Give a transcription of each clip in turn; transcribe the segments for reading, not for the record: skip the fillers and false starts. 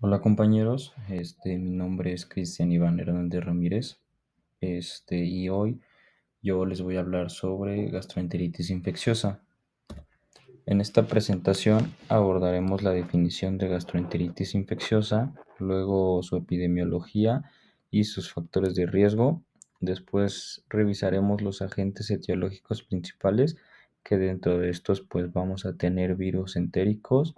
Hola compañeros, mi nombre es Cristian Iván Hernández Ramírez, y hoy yo les voy a hablar sobre gastroenteritis infecciosa. En esta presentación abordaremos la definición de gastroenteritis infecciosa, luego su epidemiología y sus factores de riesgo. Después revisaremos los agentes etiológicos principales, que dentro de estos pues vamos a tener virus entéricos,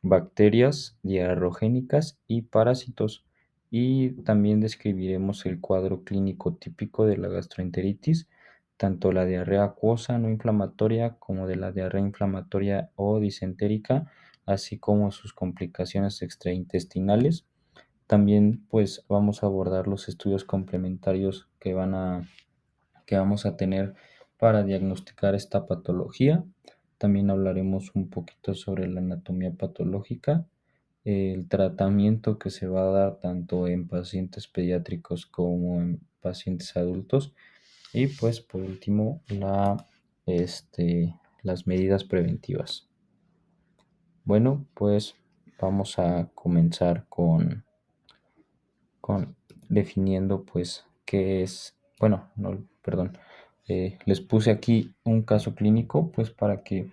bacterias diarrogénicas y parásitos. Y también describiremos el cuadro clínico típico de la gastroenteritis, tanto la diarrea acuosa no inflamatoria como de la diarrea inflamatoria o disentérica, así como sus complicaciones extraintestinales. También pues vamos a abordar los estudios complementarios que vamos a tener para diagnosticar esta patología. También hablaremos un poquito sobre la anatomía patológica, el tratamiento que se va a dar tanto en pacientes pediátricos como en pacientes adultos y pues por último las medidas preventivas. Bueno, pues vamos a comenzar con definiendo pues qué es, bueno, no, perdón, les puse aquí un caso clínico pues para que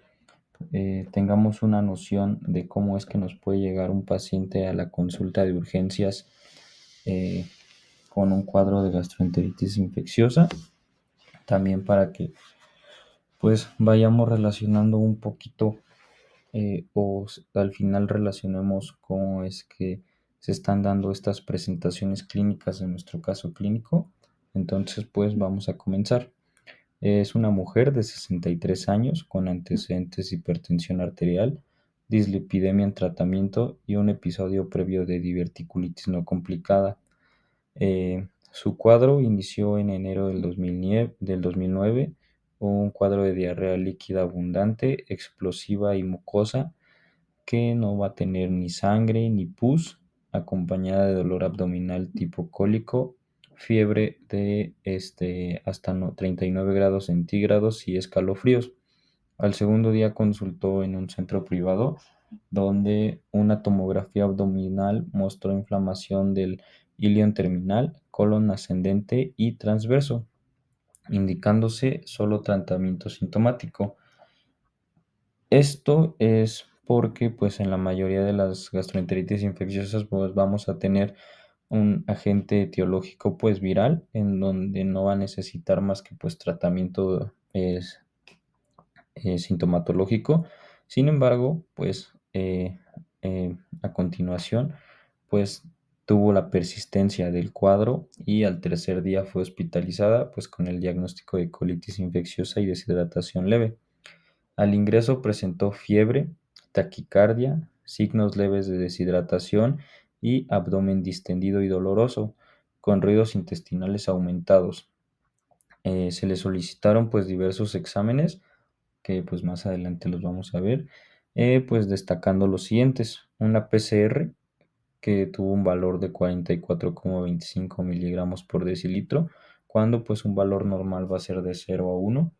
tengamos una noción de cómo es que nos puede llegar un paciente a la consulta de urgencias eh, con un cuadro de gastroenteritis infecciosa, también para que pues vayamos relacionando un poquito al final relacionemos cómo es que se están dando estas presentaciones clínicas en nuestro caso clínico. Entonces, pues vamos a comenzar. Es una mujer de 63 años con antecedentes de hipertensión arterial, dislipidemia en tratamiento y un episodio previo de diverticulitis no complicada. Su cuadro inició en enero del 2009, un cuadro de diarrea líquida abundante, explosiva y mucosa, que no va a tener ni sangre ni pus, acompañada de dolor abdominal tipo cólico, fiebre de hasta 39 grados centígrados y escalofríos. Al segundo día consultó en un centro privado donde una tomografía abdominal mostró inflamación del ilion terminal, colon ascendente y transverso, indicándose solo tratamiento sintomático. Esto es porque pues en la mayoría de las gastroenteritis infecciosas pues vamos a tener un agente etiológico pues viral en donde no va a necesitar más que pues tratamiento sintomatológico. Sin embargo, pues a continuación pues tuvo la persistencia del cuadro y al tercer día fue hospitalizada pues con el diagnóstico de colitis infecciosa y deshidratación leve. Al ingreso presentó fiebre, taquicardia, signos leves de deshidratación y abdomen distendido y doloroso, con ruidos intestinales aumentados. Se le solicitaron pues diversos exámenes que pues más adelante los vamos a ver, pues destacando los siguientes: una PCR que tuvo un valor de 44,25 miligramos por decilitro, cuando pues un valor normal va a ser de 0 a 1.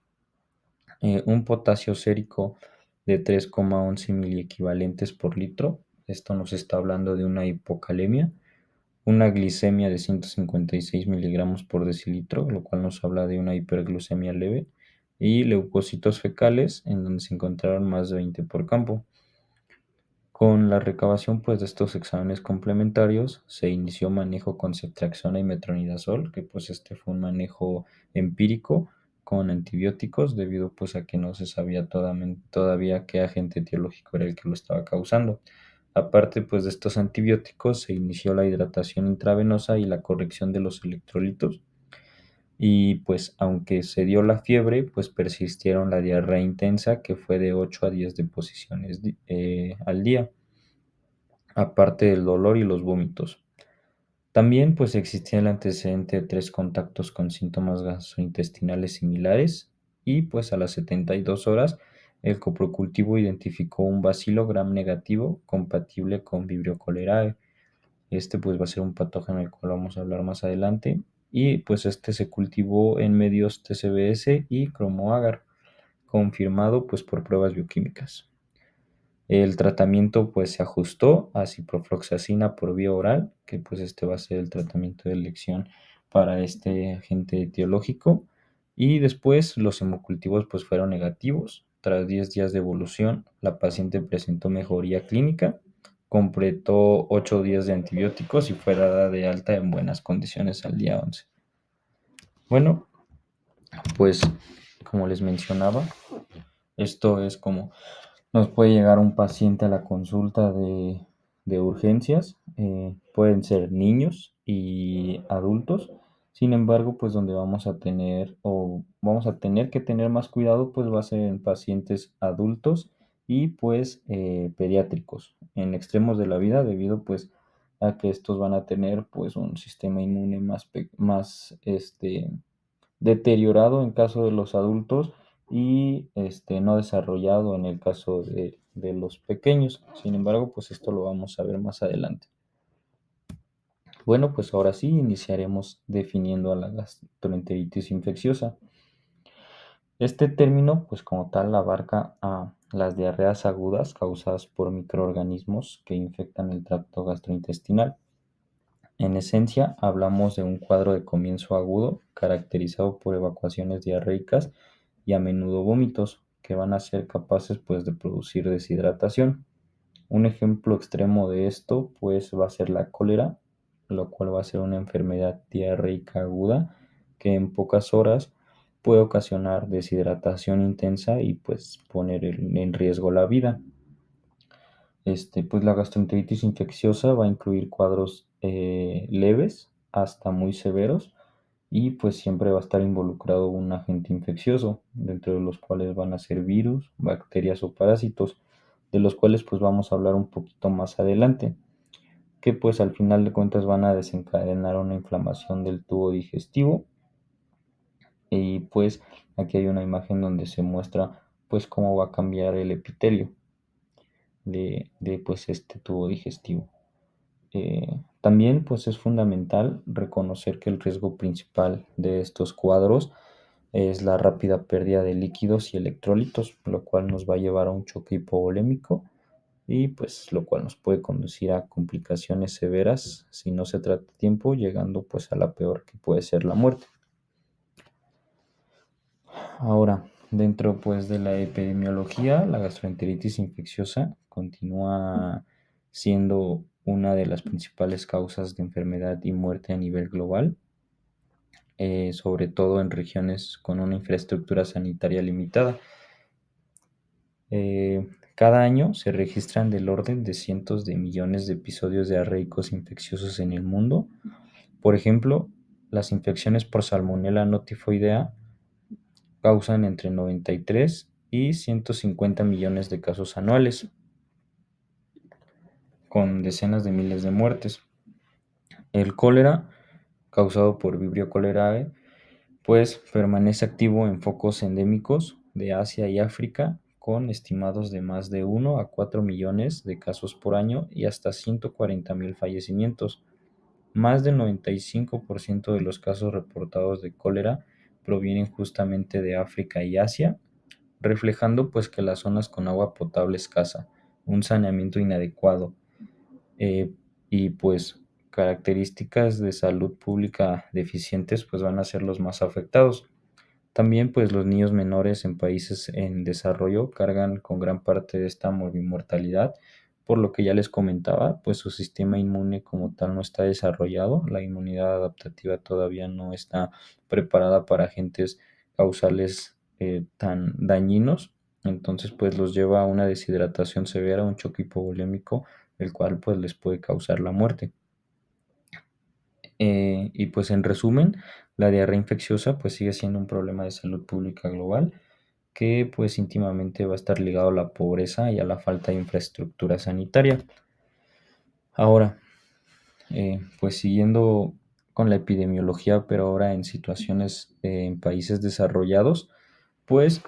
Un potasio sérico de 3,11 miliequivalentes por litro. Esto nos está hablando de una hipocalemia. Una glicemia de 156 miligramos por decilitro, lo cual nos habla de una hiperglucemia leve. Y leucocitos fecales, en donde se encontraron más de 20 por campo. Con la recabación pues, de estos exámenes complementarios, se inició manejo con ceftriaxona y metronidazol, que pues este fue un manejo empírico con antibióticos, debido pues a que no se sabía todavía qué agente etiológico era el que lo estaba causando. Aparte pues de estos antibióticos, se inició la hidratación intravenosa y la corrección de los electrolitos. Y pues aunque se dio la fiebre, pues persistieron la diarrea intensa, que fue de 8 a 10 deposiciones al día, aparte del dolor y los vómitos. También pues existía el antecedente de 3 contactos con síntomas gastrointestinales similares, y pues a las 72 horas el coprocultivo identificó un bacilo gram negativo compatible con Vibrio cholerae. Este pues va a ser un patógeno del cual vamos a hablar más adelante, y pues este se cultivó en medios TCBS y cromoagar, confirmado pues por pruebas bioquímicas. El tratamiento pues se ajustó a ciprofloxacina por vía oral, que pues este va a ser el tratamiento de elección para este agente etiológico. Y después los hemocultivos pues fueron negativos. Tras 10 días de evolución, la paciente presentó mejoría clínica, completó 8 días de antibióticos y fue dada de alta en buenas condiciones al día 11. Bueno, pues como les mencionaba, esto es como nos puede llegar un paciente a la consulta de urgencias, pueden ser niños y adultos. Sin embargo, pues donde vamos a tener o vamos a tener que tener más cuidado, pues va a ser en pacientes adultos y pues pediátricos en extremos de la vida, debido pues a que estos van a tener pues un sistema inmune más deteriorado en caso de los adultos y no desarrollado en el caso de los pequeños. Sin embargo, pues esto lo vamos a ver más adelante. Bueno, pues ahora sí iniciaremos definiendo a la gastroenteritis infecciosa. Este término, pues como tal, abarca a las diarreas agudas causadas por microorganismos que infectan el tracto gastrointestinal. En esencia, hablamos de un cuadro de comienzo agudo caracterizado por evacuaciones diarreicas y a menudo vómitos que van a ser capaces pues de producir deshidratación. Un ejemplo extremo de esto pues va a ser la cólera, lo cual va a ser una enfermedad diarreica aguda que en pocas horas puede ocasionar deshidratación intensa y pues poner en riesgo la vida. Pues la gastroenteritis infecciosa va a incluir cuadros leves hasta muy severos y pues siempre va a estar involucrado un agente infeccioso, dentro de los cuales van a ser virus, bacterias o parásitos, de los cuales pues vamos a hablar un poquito más adelante, que pues al final de cuentas van a desencadenar una inflamación del tubo digestivo. Y pues aquí hay una imagen donde se muestra pues cómo va a cambiar el epitelio de pues este tubo digestivo. También pues es fundamental reconocer que el riesgo principal de estos cuadros es la rápida pérdida de líquidos y electrolitos, lo cual nos va a llevar a un choque hipovolémico y pues lo cual nos puede conducir a complicaciones severas si no se trata a tiempo, llegando pues a la peor, que puede ser la muerte. Ahora, dentro pues de la epidemiología, la gastroenteritis infecciosa continúa siendo una de las principales causas de enfermedad y muerte a nivel global, sobre todo en regiones con una infraestructura sanitaria limitada. Cada año se registran del orden de cientos de millones de episodios diarreicos infecciosos en el mundo. Por ejemplo, las infecciones por Salmonella notifoidea causan entre 93 y 150 millones de casos anuales, con decenas de miles de muertes. El cólera, causado por Vibrio cholerae, pues permanece activo en focos endémicos de Asia y África, con estimados de más de 1 a 4 millones de casos por año y hasta 140.000 fallecimientos. Más del 95% de los casos reportados de cólera provienen justamente de África y Asia, reflejando pues que las zonas con agua potable escasa, un saneamiento inadecuado eh, y pues características de salud pública deficientes pues van a ser los más afectados. También pues los niños menores en países en desarrollo cargan con gran parte de esta morbimortalidad, por lo que ya les comentaba, pues su sistema inmune como tal no está desarrollado, la inmunidad adaptativa todavía no está preparada para agentes causales tan dañinos, entonces pues los lleva a una deshidratación severa, un choque hipovolémico, el cual pues les puede causar la muerte. Y pues en resumen, la diarrea infecciosa pues sigue siendo un problema de salud pública global que pues íntimamente va a estar ligado a la pobreza y a la falta de infraestructura sanitaria. Ahora, pues siguiendo con la epidemiología, pero ahora en situaciones en países desarrollados, pues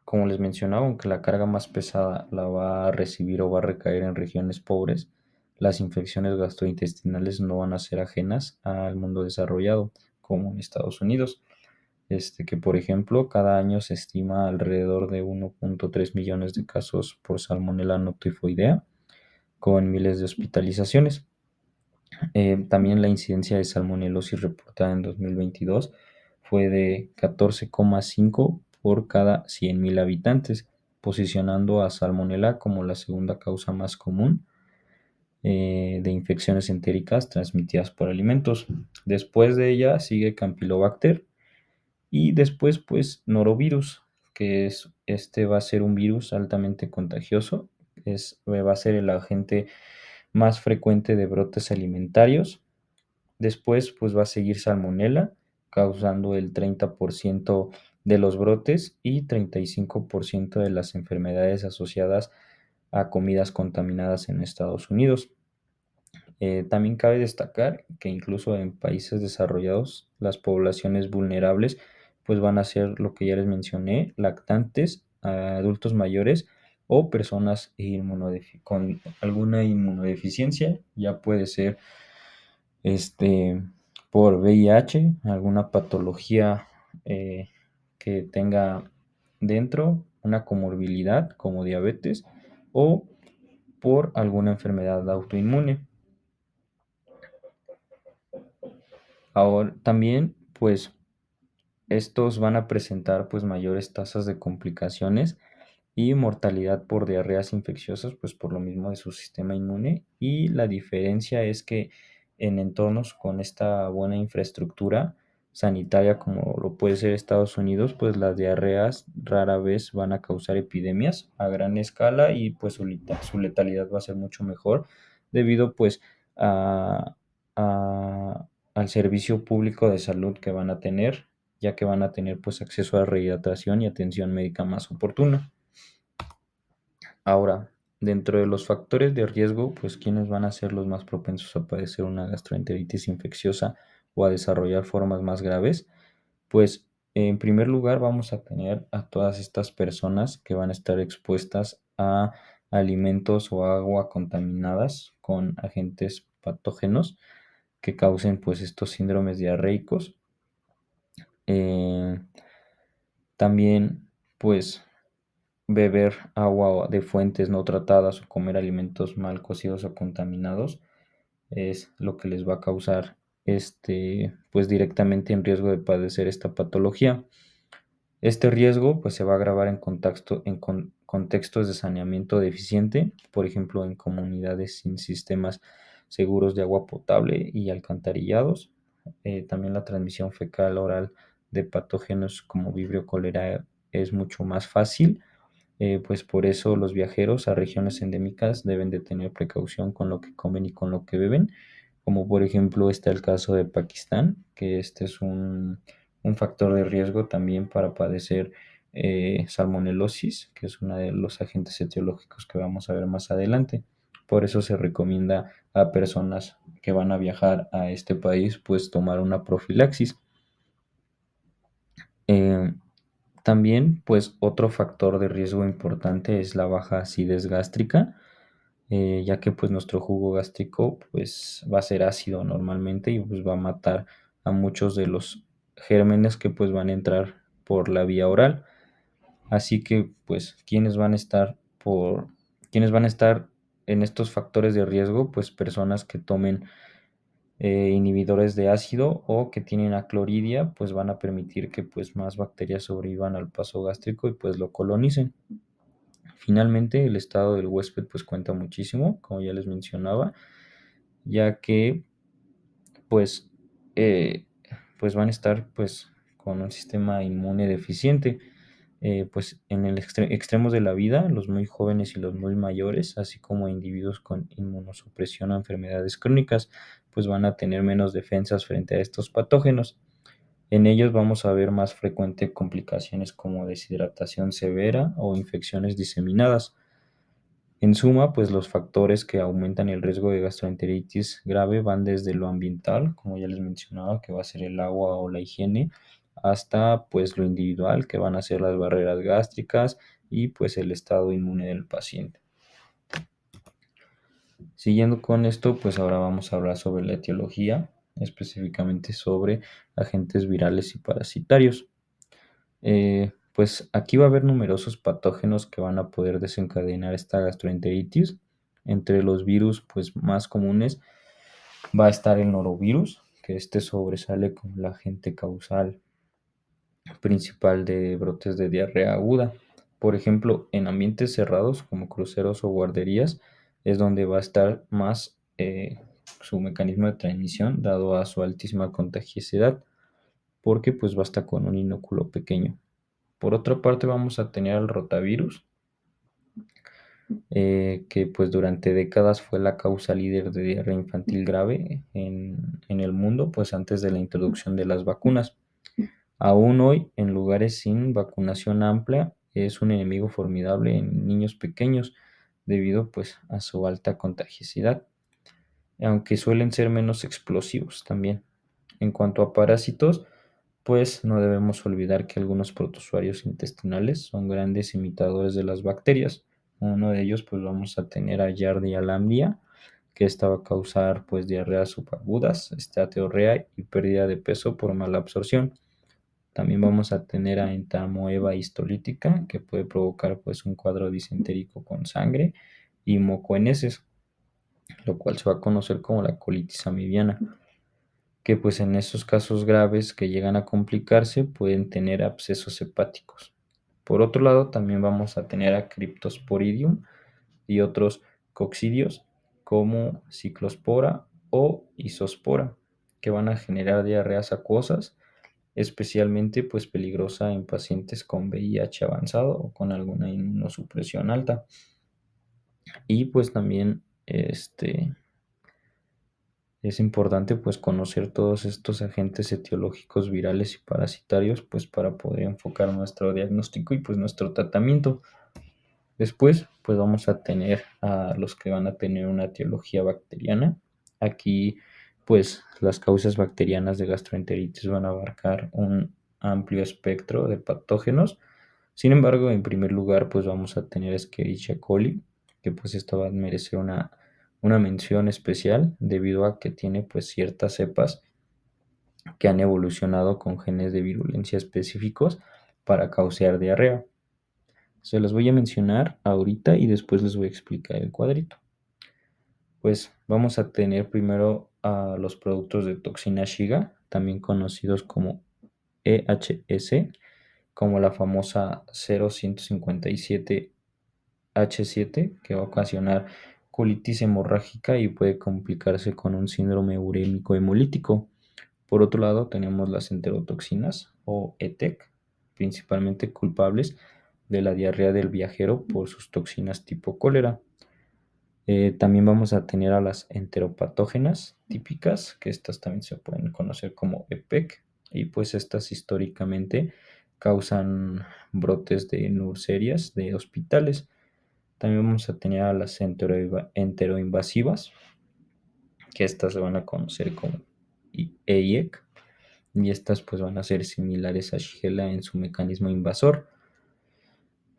como les mencionaba, aunque la carga más pesada la va a recibir o va a recaer en regiones pobres, las infecciones gastrointestinales no van a ser ajenas al mundo desarrollado, como en Estados Unidos. que por ejemplo cada año se estima alrededor de 1.3 millones de casos por Salmonella no tifoidea, con miles de hospitalizaciones. También la incidencia de salmonelosis reportada en 2022 fue de 14,5 por cada 100.000 habitantes, posicionando a Salmonella como la segunda causa más común de infecciones entéricas transmitidas por alimentos. Después de ella sigue Campylobacter y después pues Norovirus, que va a ser un virus altamente contagioso, va a ser el agente más frecuente de brotes alimentarios. Después, pues va a seguir Salmonella, causando el 30% de los brotes y 35% de las enfermedades asociadas a comidas contaminadas en Estados Unidos. También cabe destacar que incluso en países desarrollados, las poblaciones vulnerables pues van a ser lo que ya les mencioné, lactantes, adultos mayores o personas con alguna inmunodeficiencia, ya puede ser este, por VIH, alguna patología que tenga dentro una comorbilidad como diabetes o por alguna enfermedad autoinmune. Ahora también, pues estos van a presentar pues mayores tasas de complicaciones y mortalidad por diarreas infecciosas, pues por lo mismo de su sistema inmune. Y la diferencia es que en entornos con esta buena infraestructura sanitaria como lo puede ser Estados Unidos, pues las diarreas rara vez van a causar epidemias a gran escala y pues su letalidad va a ser mucho mejor debido pues a, al servicio público de salud que van a tener, ya que van a tener pues acceso a rehidratación y atención médica más oportuna. Ahora, dentro de los factores de riesgo, pues ¿quiénes van a ser los más propensos a padecer una gastroenteritis infecciosa o a desarrollar formas más graves? Pues en primer lugar vamos a tener a todas estas personas que van a estar expuestas a alimentos o agua contaminadas con agentes patógenos que causen pues estos síndromes diarreicos. Eh, También pues beber agua de fuentes no tratadas o comer alimentos mal cocidos o contaminados es lo que les va a causar pues directamente en riesgo de padecer esta patología. Este riesgo pues se va a agravar en contextos de saneamiento deficiente, por ejemplo en comunidades sin sistemas seguros de agua potable y alcantarillados. También la transmisión fecal oral de patógenos como vibrio cólera es mucho más fácil, pues por eso los viajeros a regiones endémicas deben de tener precaución con lo que comen y con lo que beben, como por ejemplo está el caso de Pakistán, que este es un factor de riesgo también para padecer salmonelosis, que es uno de los agentes etiológicos que vamos a ver más adelante. Por eso se recomienda a personas que van a viajar a este país, pues tomar una profilaxis. Eh, También, pues otro factor de riesgo importante es la baja acidez gástrica, ya que pues nuestro jugo gástrico pues va a ser ácido normalmente y pues va a matar a muchos de los gérmenes que pues van a entrar por la vía oral. Así que pues quienes van a estar en estos factores de riesgo, pues personas que tomen inhibidores de ácido o que tienen acloridia, pues van a permitir que pues más bacterias sobrevivan al paso gástrico y pues lo colonicen. Finalmente, el estado del huésped pues cuenta muchísimo, como ya les mencionaba, ya que pues, eh, pues van a estar pues con un sistema inmune deficiente. Pues en el extremos de la vida, los muy jóvenes y los muy mayores, así como individuos con inmunosupresión o enfermedades crónicas, pues van a tener menos defensas frente a estos patógenos. En ellos vamos a ver más frecuente complicaciones como deshidratación severa o infecciones diseminadas. En suma, pues los factores que aumentan el riesgo de gastroenteritis grave van desde lo ambiental, como ya les mencionaba, que va a ser el agua o la higiene, hasta pues lo individual, que van a ser las barreras gástricas y pues el estado inmune del paciente. Siguiendo con esto, pues ahora vamos a hablar sobre la etiología, específicamente sobre agentes virales y parasitarios. Pues aquí va a haber numerosos patógenos que van a poder desencadenar esta gastroenteritis. Entre los virus pues, más comunes va a estar el norovirus, que este sobresale como el agente causal principal de brotes de diarrea aguda. Por ejemplo, en ambientes cerrados como cruceros o guarderías es donde va a estar más su mecanismo de transmisión dado a su altísima contagiosidad, porque pues basta con un inóculo pequeño. Por otra parte vamos a tener al rotavirus, que pues durante décadas fue la causa líder de diarrea infantil grave en el mundo, pues antes de la introducción de las vacunas. Aún hoy, en lugares sin vacunación amplia, es un enemigo formidable en niños pequeños debido pues a su alta contagiosidad, aunque suelen ser menos explosivos también. En cuanto a parásitos, pues no debemos olvidar que algunos protozoarios intestinales son grandes imitadores de las bacterias. Uno de ellos pues vamos a tener a Yardia lamblia, que esta va a causar pues diarreas subagudas, esteatorrea y pérdida de peso por mala absorción. También vamos a tener a entamoeba histolítica, que puede provocar pues un cuadro disentérico con sangre y moco en heces, lo cual se va a conocer como la colitis amibiana, que pues en esos casos graves que llegan a complicarse pueden tener abscesos hepáticos. Por otro lado, también vamos a tener a Cryptosporidium y otros coccidios como Ciclospora o Isospora, que van a generar diarreas acuosas, especialmente pues peligrosa en pacientes con VIH avanzado o con alguna inmunosupresión alta. Y pues también es importante pues conocer todos estos agentes etiológicos virales y parasitarios pues para poder enfocar nuestro diagnóstico y pues nuestro tratamiento. Después pues vamos a tener a los que van a tener una etiología bacteriana. Aquí pues las causas bacterianas de gastroenteritis van a abarcar un amplio espectro de patógenos. Sin embargo, en primer lugar pues vamos a tener Escherichia coli, que pues esto va a merecer una mención especial debido a que tiene pues ciertas cepas que han evolucionado con genes de virulencia específicos para causar diarrea. Se los voy a mencionar ahorita y después les voy a explicar el cuadrito. Pues vamos a tener primero a los productos de toxina Shiga, también conocidos como EHS, como la famosa 0157H7, que va a ocasionar colitis hemorrágica y puede complicarse con un síndrome urémico hemolítico. Por otro lado, tenemos las enterotoxinas o ETEC, principalmente culpables de la diarrea del viajero por sus toxinas tipo cólera. También vamos a tener a las enteropatógenas típicas, que estas también se pueden conocer como EPEC, y pues estas históricamente causan brotes de neurserias de hospitales. También vamos a tener a las enteroinvasivas, que estas se van a conocer como EIEC, y estas pues van a ser similares a Shigella en su mecanismo invasor.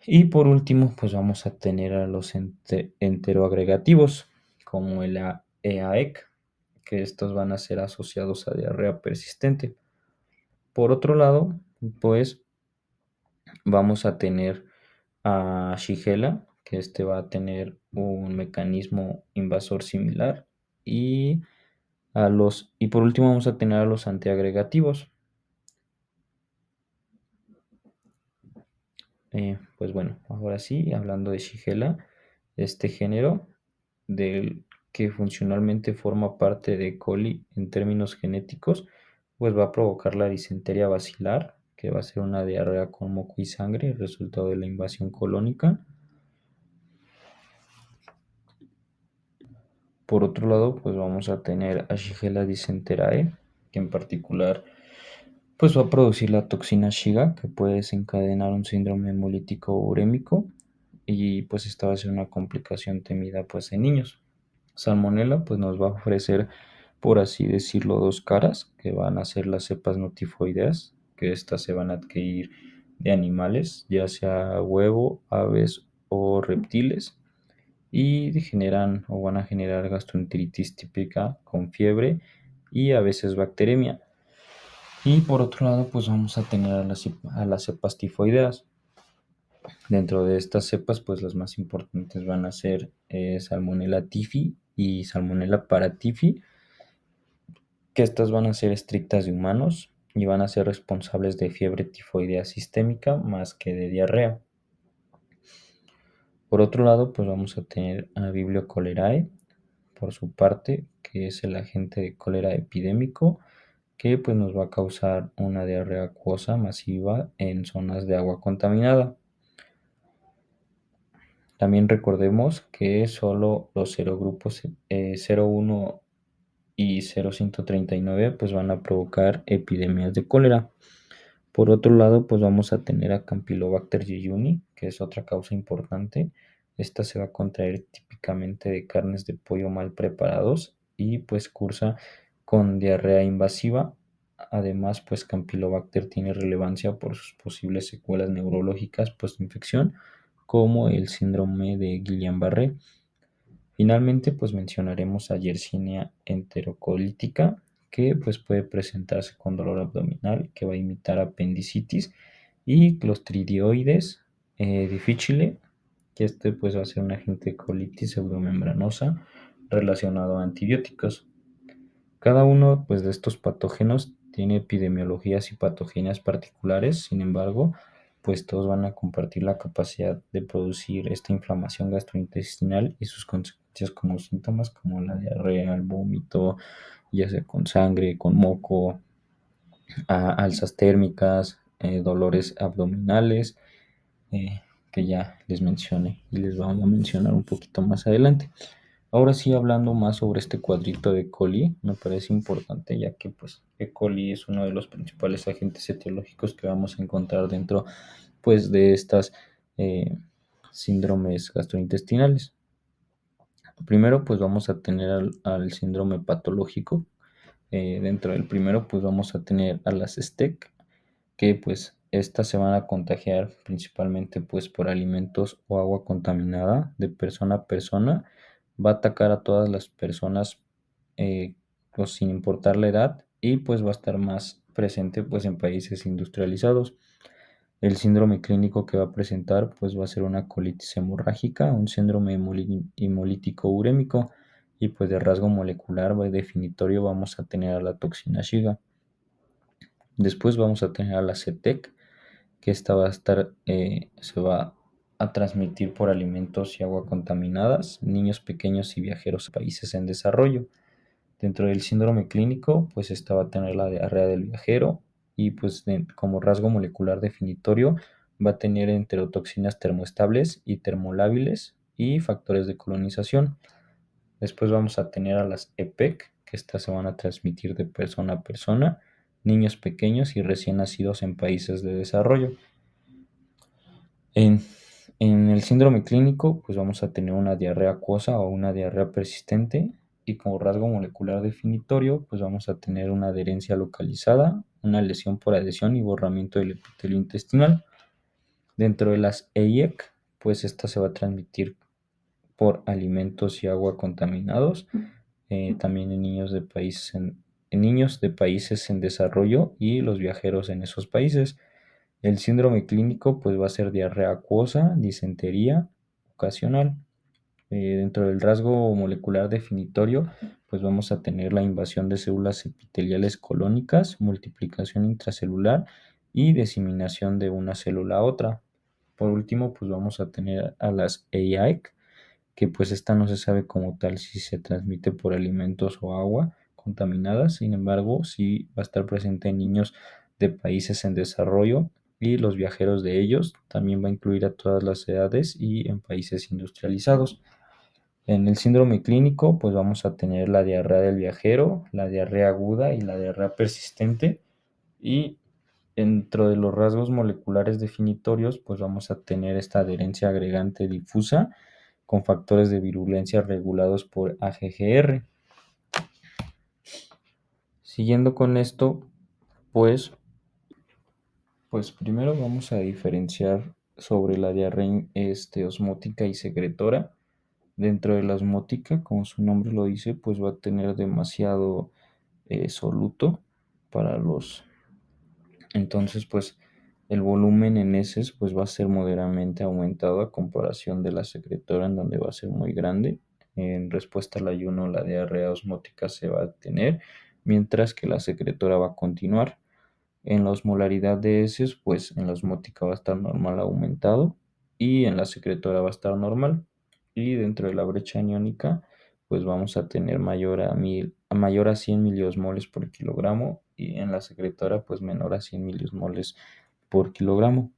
Y por último, pues vamos a tener a los enteroagregativos, como el EAEC, que estos van a ser asociados a diarrea persistente. Por otro lado, pues vamos a tener a Shigella, que este va a tener un mecanismo invasor similar. Y por último vamos a tener a los antiagregativos. Pues bueno, ahora sí, hablando de Shigella, este género del que funcionalmente forma parte de coli en términos genéticos, pues va a provocar la disentería basilar, que va a ser una diarrea con moco y sangre, resultado de la invasión colónica. Por otro lado, pues vamos a tener a Shigella dysenterae, que en particular pues va a producir la toxina Shiga, que puede desencadenar un síndrome hemolítico urémico, y pues esta va a ser una complicación temida pues en niños. Salmonella pues nos va a ofrecer, por así decirlo, dos caras, que van a ser las cepas notifoideas, que estas se van a adquirir de animales, ya sea huevo, aves o reptiles, y generan o van a generar gastroenteritis típica con fiebre y a veces bacteremia. Y por otro lado, pues vamos a tener a las cepas tifoideas. Dentro de estas cepas, pues las más importantes van a ser Salmonella typhi y Salmonella paratyphi, que estas van a ser estrictas de humanos y van a ser responsables de fiebre tifoidea sistémica más que de diarrea. Por otro lado, pues vamos a tener a Vibrio cholerae, por su parte, que es el agente de cólera epidémico, que pues nos va a causar una diarrea acuosa masiva en zonas de agua contaminada. También recordemos que solo los serogrupos 0,1 y 0,139 pues van a provocar epidemias de cólera. Por otro lado, pues vamos a tener a Campylobacter jejuni, que es otra causa importante. Esta se va a contraer típicamente de carnes de pollo mal preparados y pues cursa con diarrea invasiva. Además, pues Campylobacter tiene relevancia por sus posibles secuelas neurológicas post-infección, como el síndrome de Guillain-Barré. Finalmente, pues mencionaremos a Yersinia enterocolítica, que pues puede presentarse con dolor abdominal, que va a imitar apendicitis, y Clostridioides difficile, que este pues va a ser un agente de colitis pseudomembranosa relacionado a antibióticos. Cada uno pues, de estos patógenos tiene epidemiologías y patogenias particulares, sin embargo, pues todos van a compartir la capacidad de producir esta inflamación gastrointestinal y sus consecuencias como síntomas como la diarrea, el vómito, ya sea con sangre, con moco, alzas térmicas, dolores abdominales, eh, que ya les mencioné y les voy a mencionar un poquito más adelante. Ahora sí, hablando más sobre este cuadrito de coli, me parece importante ya que pues E. coli es uno de los principales agentes etiológicos que vamos a encontrar dentro pues de estas eh, síndromes gastrointestinales. Primero pues vamos a tener al síndrome patológico. Dentro del primero pues vamos a tener a las STEC, que pues estas se van a contagiar principalmente pues por alimentos o agua contaminada de persona a persona. Va a atacar a todas las personas pues, sin importar la edad y pues va a estar más presente pues en países industrializados. El síndrome clínico que va a presentar pues va a ser una colitis hemorrágica, un síndrome hemolítico urémico y pues de rasgo molecular definitorio vamos a tener a la toxina Shiga. Después vamos a tener a la CETEC, que esta va a estar, se va a transmitir por alimentos y agua contaminadas, niños pequeños y viajeros a países en desarrollo. Dentro del síndrome clínico, pues esta va a tener la diarrea del viajero y pues como rasgo molecular definitorio va a tener enterotoxinas termoestables y termolábiles y factores de colonización. Después vamos a tener a las EPEC, que estas se van a transmitir de persona a persona, niños pequeños y recién nacidos en países de desarrollo. En, en el síndrome clínico, pues vamos a tener una diarrea acuosa o una diarrea persistente y como rasgo molecular definitorio, pues vamos a tener una adherencia localizada, una lesión por adhesión y borramiento del epitelio intestinal. Dentro de las EIEC, pues esta se va a transmitir por alimentos y agua contaminados, también en niños de países en niños de países en desarrollo y los viajeros en esos países. El síndrome clínico pues va a ser diarrea acuosa, disentería ocasional. Dentro del rasgo molecular definitorio pues vamos a tener la invasión de células epiteliales colónicas, multiplicación intracelular y diseminación de una célula a otra. Por último pues vamos a tener a las EIAC, que pues esta no se sabe como tal si se transmite por alimentos o agua contaminadas, sin embargo, sí va a estar presente en niños de países en desarrollo y los viajeros de ellos, también va a incluir a todas las edades y en países industrializados. En el síndrome clínico, pues vamos a tener la diarrea del viajero, la diarrea aguda y la diarrea persistente. Y dentro de los rasgos moleculares definitorios, pues vamos a tener esta adherencia agregante difusa con factores de virulencia regulados por AGGR. Siguiendo con esto, pues, pues primero vamos a diferenciar sobre la diarrea osmótica y secretora. Dentro de la osmótica, como su nombre lo dice, pues va a tener demasiado soluto para Entonces, pues el volumen en heces pues va a ser moderadamente aumentado a comparación de la secretora en donde va a ser muy grande. En respuesta al ayuno, la diarrea osmótica se va a detener, mientras que la secretora va a continuar. En la osmolaridad de heces, pues en la osmótica va a estar normal aumentado y en la secretora va a estar normal. Y dentro de la brecha aniónica, pues vamos a tener mayor a 100 miliosmoles por kilogramo y en la secretora, pues menor a 100 miliosmoles por kilogramo.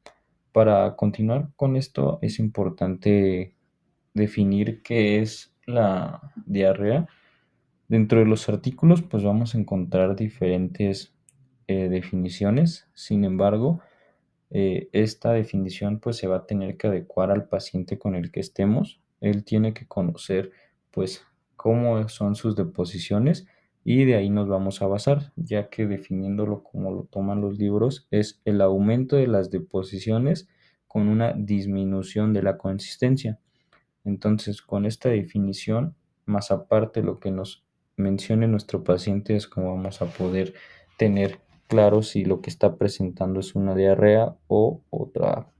Para continuar con esto, es importante definir qué es la diarrea. Dentro de los artículos, pues vamos a encontrar diferentes definiciones. Sin embargo, esta definición pues se va a tener que adecuar al paciente con el que estemos. Él tiene que conocer pues cómo son sus deposiciones y de ahí nos vamos a basar, ya que definiéndolo como lo toman los libros es el aumento de las deposiciones con una disminución de la consistencia. Entonces, con esta definición, más aparte lo que nos mencione nuestro paciente es cómo vamos a poder tener claro si lo que está presentando es una diarrea o otra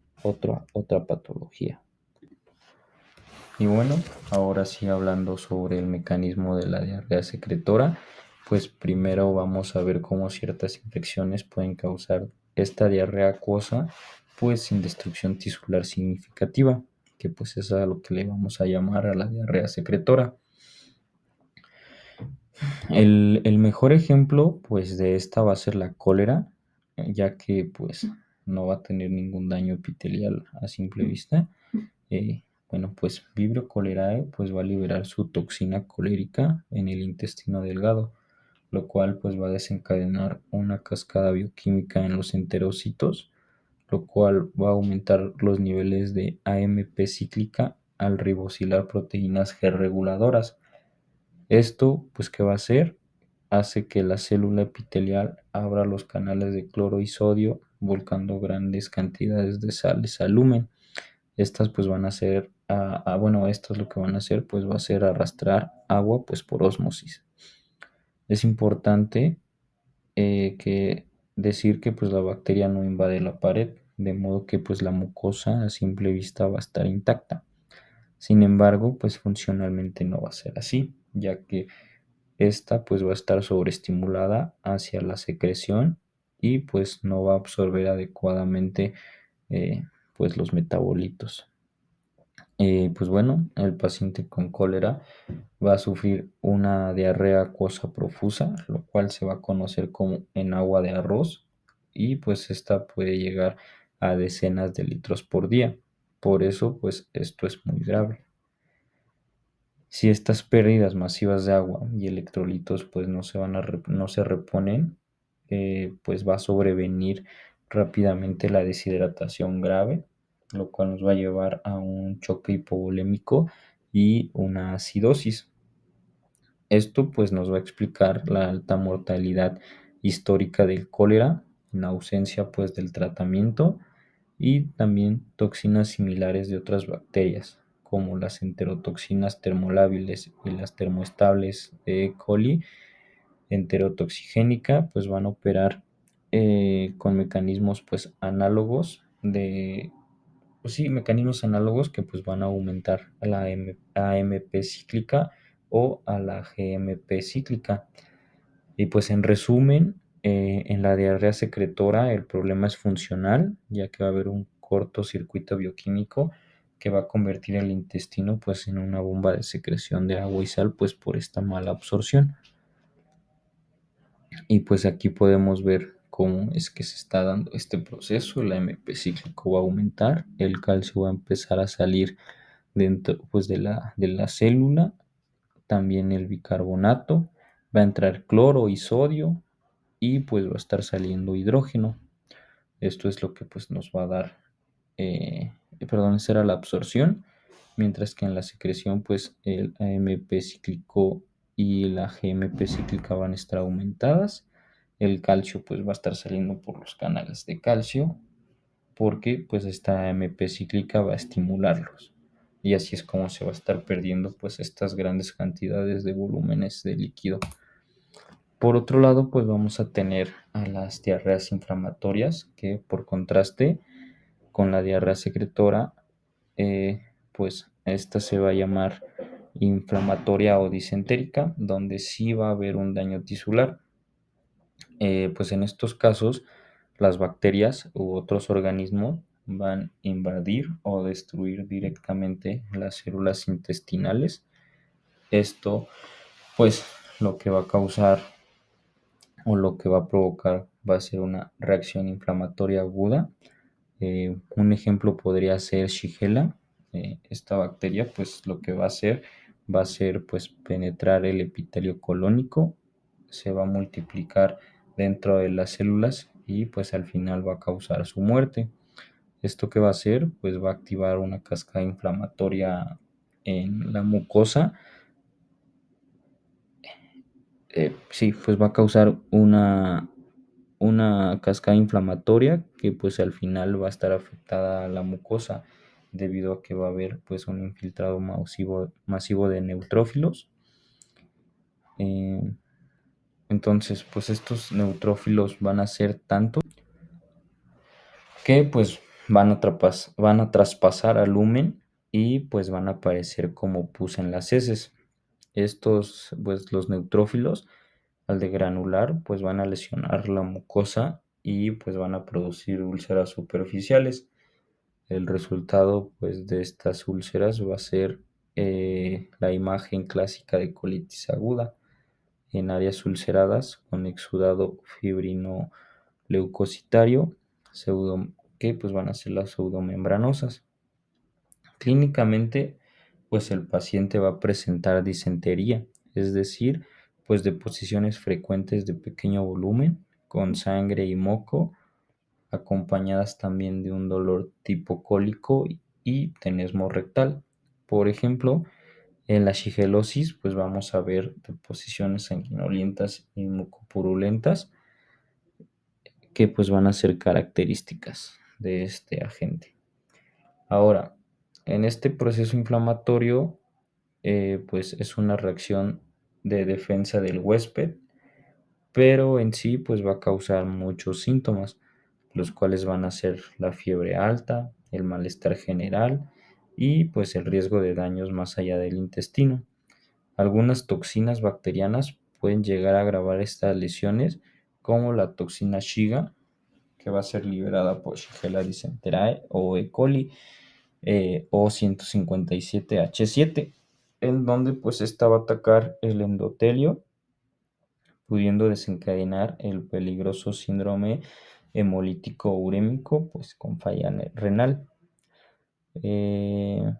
patología. Y bueno, ahora sí hablando sobre el mecanismo de la diarrea secretora, pues primero vamos a ver cómo ciertas infecciones pueden causar esta diarrea acuosa, pues sin destrucción tisular significativa, que pues es a lo que le vamos a llamar a la diarrea secretora. El mejor ejemplo pues de esta va a ser la cólera, ya que pues no va a tener ningún daño epitelial a simple vista. Bueno, pues Vibrio cholerae pues va a liberar su toxina colérica en el intestino delgado, lo cual pues va a desencadenar una cascada bioquímica en los enterocitos, lo cual va a aumentar los niveles de AMP cíclica al ribosilar proteínas G reguladoras. Esto pues ¿qué va a hacer? Hace que la célula epitelial abra los canales de cloro y sodio, volcando grandes cantidades de sales al lumen. Estas pues van a ser, bueno, esto es lo que van a hacer, pues va a ser arrastrar agua pues por ósmosis. Es importante que decir que pues la bacteria no invade la pared, de modo que pues la mucosa a simple vista va a estar intacta. Sin embargo, pues funcionalmente no va a ser así, ya que esta pues va a estar sobreestimulada hacia la secreción y pues no va a absorber adecuadamente eh, pues los metabolitos. Pues bueno, el paciente con cólera va a sufrir una diarrea acuosa profusa, lo cual se va a conocer como en agua de arroz y pues esta puede llegar a decenas de litros por día. Por eso pues esto es muy grave. Si estas pérdidas masivas de agua y electrolitos pues no se reponen, pues va a sobrevenir rápidamente la deshidratación grave, lo cual nos va a llevar a un choque hipovolémico y una acidosis. Esto pues nos va a explicar la alta mortalidad histórica del cólera en ausencia pues del tratamiento y también toxinas similares de otras bacterias, como las enterotoxinas termolábiles y las termoestables de E. coli enterotoxigénica, pues van a operar con mecanismos pues análogos pues sí, mecanismos análogos que pues van a aumentar a la AMP cíclica o a la GMP cíclica. Y pues en resumen, en la diarrea secretora el problema es funcional, ya que va a haber un cortocircuito bioquímico que va a convertir el intestino pues en una bomba de secreción de agua y sal pues por esta mala absorción. Y pues aquí podemos ver cómo es que se está dando este proceso. El AMP cíclico va a aumentar, el calcio va a empezar a salir dentro pues de la célula, también el bicarbonato, va a entrar cloro y sodio y pues va a estar saliendo hidrógeno. Esto es lo que pues nos va a dar, esa era la absorción, mientras que en la secreción pues el AMP cíclico y la GMP cíclica van a estar aumentadas. El calcio pues va a estar saliendo por los canales de calcio porque pues esta AMP cíclica va a estimularlos. Y así es como se va a estar perdiendo pues estas grandes cantidades de volúmenes de líquido. Por otro lado, pues vamos a tener a las diarreas inflamatorias, que por contraste con la diarrea secretora, pues esta se va a llamar inflamatoria o disentérica, donde sí va a haber un daño tisular. Pues en estos casos, las bacterias u otros organismos van a invadir o destruir directamente las células intestinales. Esto, pues, lo que va a causar o lo que va a provocar va a ser una reacción inflamatoria aguda. Un ejemplo podría ser Shigella. Esta bacteria, pues, lo que va a hacer, pues, penetrar el epitelio colónico, se va a multiplicar dentro de las células y, pues, al final va a causar su muerte. ¿Esto qué va a hacer? Pues va a activar una cascada inflamatoria en la mucosa. Sí, pues va a causar una cascada inflamatoria que pues al final va a estar afectada a la mucosa debido a que va a haber pues un infiltrado masivo de neutrófilos. Eh, entonces pues estos neutrófilos van a ser tanto que pues van a traspasar al lumen y pues van a aparecer como pus en las heces. Estos, pues los neutrófilos, al degranular, pues van a lesionar la mucosa y pues van a producir úlceras superficiales. El resultado pues de estas úlceras va a ser la imagen clásica de colitis aguda en áreas ulceradas con exudado fibrino leucocitario, pseudo, que pues van a ser las pseudomembranosas. Clínicamente, pues el paciente va a presentar disentería, es decir, pues deposiciones frecuentes de pequeño volumen, con sangre y moco, acompañadas también de un dolor tipo cólico y tenesmo rectal. Por ejemplo, en la shigelosis, pues vamos a ver deposiciones sanguinolientas y mucopurulentas que pues van a ser características de este agente. Ahora, en este proceso inflamatorio, pues es una reacción de defensa del huésped, pero en sí pues va a causar muchos síntomas, los cuales van a ser la fiebre alta, el malestar general y pues el riesgo de daños más allá del intestino. Algunas toxinas bacterianas pueden llegar a agravar estas lesiones, como la toxina Shiga, que va a ser liberada por Shigella dysenteriae o E. coli, o 157H7, en donde pues esta va a atacar el endotelio, pudiendo desencadenar el peligroso síndrome hemolítico urémico, pues con falla renal. Eh,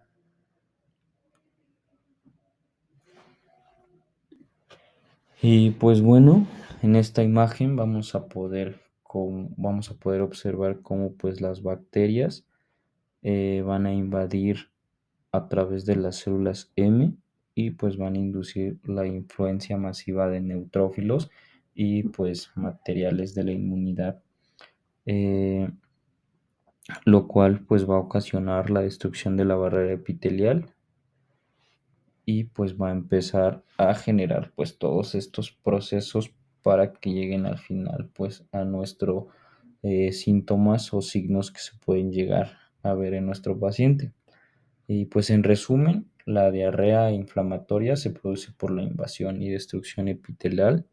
y pues bueno, en esta imagen vamos a poder observar cómo pues las bacterias van a invadir a través de las células M y pues van a inducir la influencia masiva de neutrófilos y pues materiales de la inmunidad, eh, lo cual pues va a ocasionar la destrucción de la barrera epitelial y pues va a empezar a generar pues todos estos procesos para que lleguen al final pues a nuestro síntomas o signos que se pueden llegar a ver en nuestro paciente. Y pues en resumen, la diarrea inflamatoria se produce por la invasión y destrucción epitelial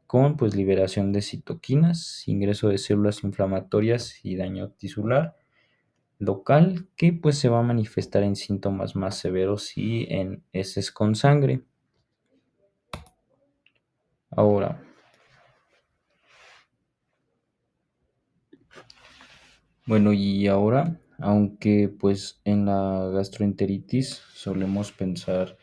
con pues liberación de citoquinas, ingreso de células inflamatorias y daño tisular local que pues se va a manifestar en síntomas más severos y en heces con sangre. Ahora, bueno, y ahora, aunque pues en la gastroenteritis solemos pensar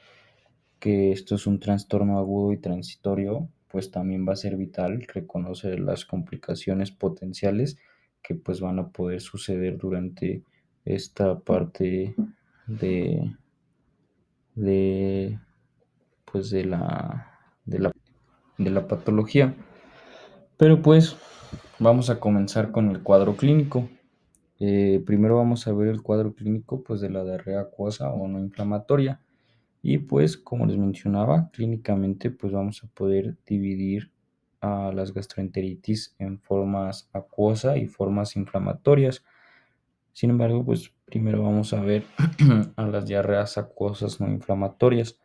que esto es un trastorno agudo y transitorio, pues también va a ser vital reconocer las complicaciones potenciales que pues van a poder suceder durante esta parte de, de pues de la patología. Pero pues vamos a comenzar con el cuadro clínico. Primero vamos a ver el cuadro clínico pues de la diarrea acuosa o no inflamatoria. Y pues, como les mencionaba, clínicamente pues vamos a poder dividir a las gastroenteritis en formas acuosa y formas inflamatorias. Sin embargo, pues primero vamos a ver a las diarreas acuosas no inflamatorias.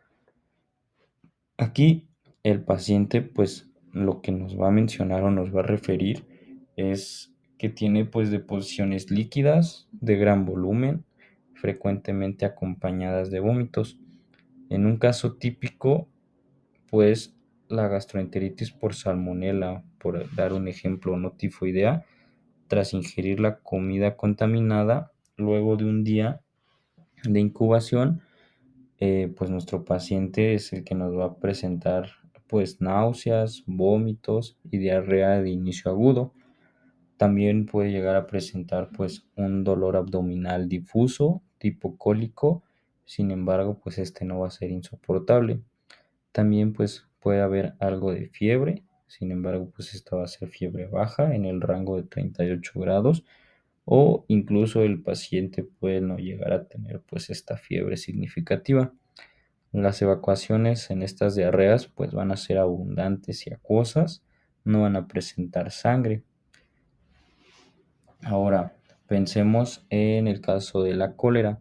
Aquí el paciente pues lo que nos va a mencionar o nos va a referir es que tiene pues deposiciones líquidas de gran volumen, frecuentemente acompañadas de vómitos. En un caso típico, pues la gastroenteritis por salmonela, por dar un ejemplo, no tifoidea, tras ingerir la comida contaminada, luego de un día de incubación, pues nuestro paciente es el que nos va a presentar pues náuseas, vómitos y diarrea de inicio agudo. También puede llegar a presentar pues un dolor abdominal difuso, tipo cólico, sin embargo pues este no va a ser insoportable. También pues puede haber algo de fiebre, sin embargo pues esta va a ser fiebre baja en el rango de 38 grados o incluso el paciente puede no llegar a tener pues esta fiebre significativa. Las evacuaciones en estas diarreas pues van a ser abundantes y acuosas, no van a presentar sangre. Ahora, pensemos en el caso de la cólera.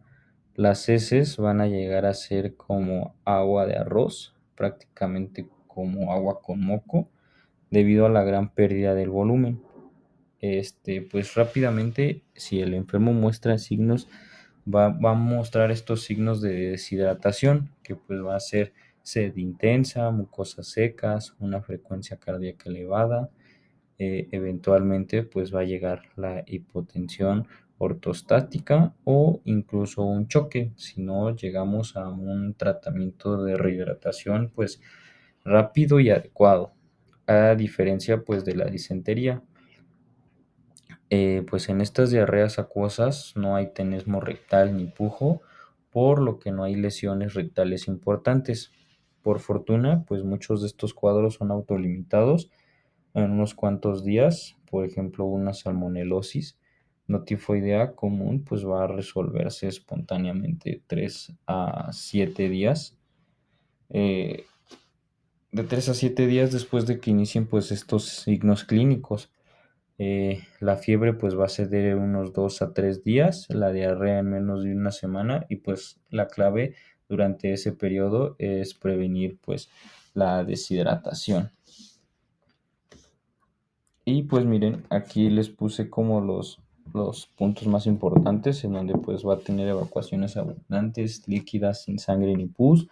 Las heces van a llegar a ser como agua de arroz, prácticamente como agua con moco, debido a la gran pérdida del volumen. Pues rápidamente, si el enfermo muestra signos, va a mostrar estos signos de deshidratación, que pues va a ser sed intensa, mucosas secas, una frecuencia cardíaca elevada, eventualmente pues va a llegar la hipotensión ortostática o incluso un choque, si no llegamos a un tratamiento de rehidratación pues rápido y adecuado, a diferencia pues de la disentería. Pues en estas diarreas acuosas no hay tenesmo rectal ni pujo, por lo que no hay lesiones rectales importantes. Por fortuna, pues muchos de estos cuadros son autolimitados en unos cuantos días. Por ejemplo, una salmonelosis no tifoidea común, pues va a resolverse espontáneamente 3 a 7 días. eh, de 3 a 7 días después de que inicien pues estos signos clínicos. La fiebre pues va a ser de unos 2 a 3 días, la diarrea en menos de una semana y pues la clave durante ese periodo es prevenir pues la deshidratación. Y pues miren, aquí les puse como los puntos más importantes en donde pues va a tener evacuaciones abundantes, líquidas, sin sangre ni pus.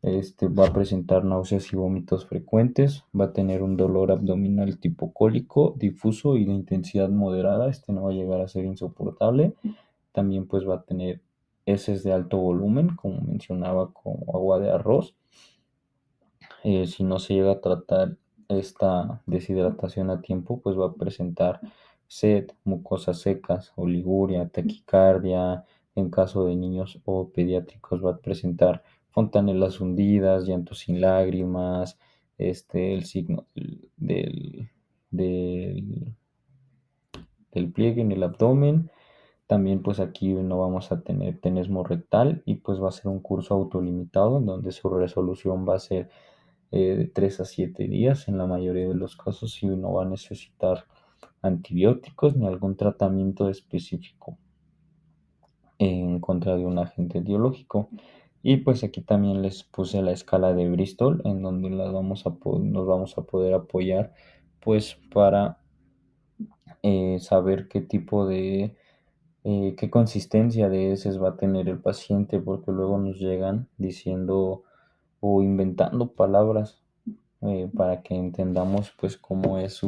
Va a presentar náuseas y vómitos frecuentes, va a tener un dolor abdominal tipo cólico, difuso y de intensidad moderada. No va a llegar a ser insoportable. También pues va a tener heces de alto volumen, como mencionaba, como agua de arroz. Si no se llega a tratar esta deshidratación a tiempo, pues va a presentar sed, mucosas secas, oliguria, taquicardia. En caso de niños o pediátricos va a presentar fontanelas hundidas, llanto sin lágrimas, el signo del, del pliegue en el abdomen. También pues aquí no vamos a tener tenesmo rectal y pues va a ser un curso autolimitado en donde su resolución va a ser de 3 a 7 días en la mayoría de los casos y no va a necesitar antibióticos ni algún tratamiento específico en contra de un agente etiológico. Y pues aquí también les puse la escala de Bristol en donde nos vamos a poder apoyar pues para saber qué tipo de qué consistencia de heces va a tener el paciente, porque luego nos llegan diciendo o inventando palabras para que entendamos pues cómo es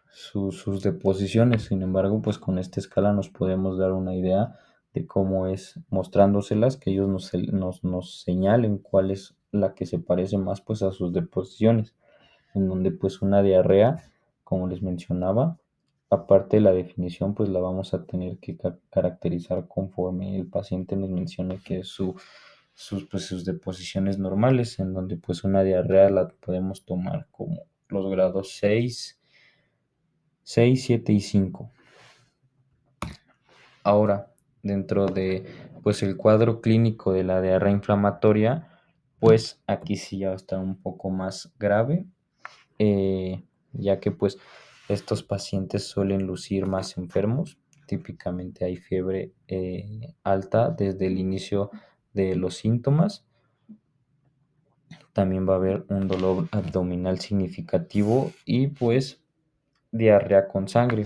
sus deposiciones. Sin embargo, pues con esta escala nos podemos dar una idea de cómo es mostrándoselas, que ellos nos señalen cuál es la que se parece más pues a sus deposiciones, en donde pues una diarrea, como les mencionaba, aparte de la definición, pues la vamos a tener que caracterizar conforme el paciente nos mencione que es sus deposiciones normales, en donde pues una diarrea la podemos tomar como los grados 6, 7 y 5. Ahora, dentro de pues el cuadro clínico de la diarrea inflamatoria, pues aquí sí ya va a estar un poco más grave, ya que pues estos pacientes suelen lucir más enfermos. Típicamente hay fiebre alta desde el inicio de los síntomas. También va a haber un dolor abdominal significativo y pues diarrea con sangre.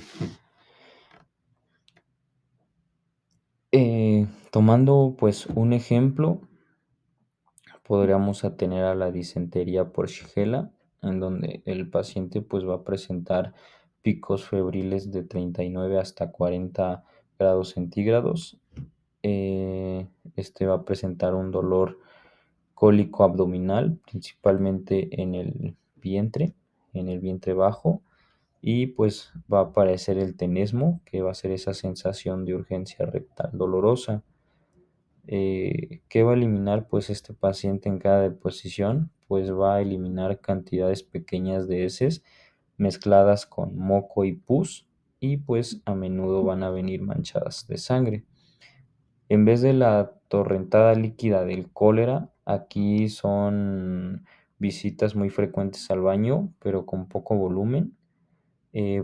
Tomando pues un ejemplo, podríamos tener a la disentería por Shigella, en donde el paciente pues va a presentar picos febriles de 39 hasta 40 grados centígrados. Este va a presentar un dolor cólico abdominal, principalmente en el vientre bajo, y pues va a aparecer el tenesmo, que va a ser esa sensación de urgencia rectal dolorosa. ¿Qué va a eliminar pues este paciente en cada deposición? Pues va a eliminar cantidades pequeñas de heces mezcladas con moco y pus, y pues a menudo van a venir manchadas de sangre. En vez de la torrentada líquida del cólera, aquí son visitas muy frecuentes al baño, pero con poco volumen.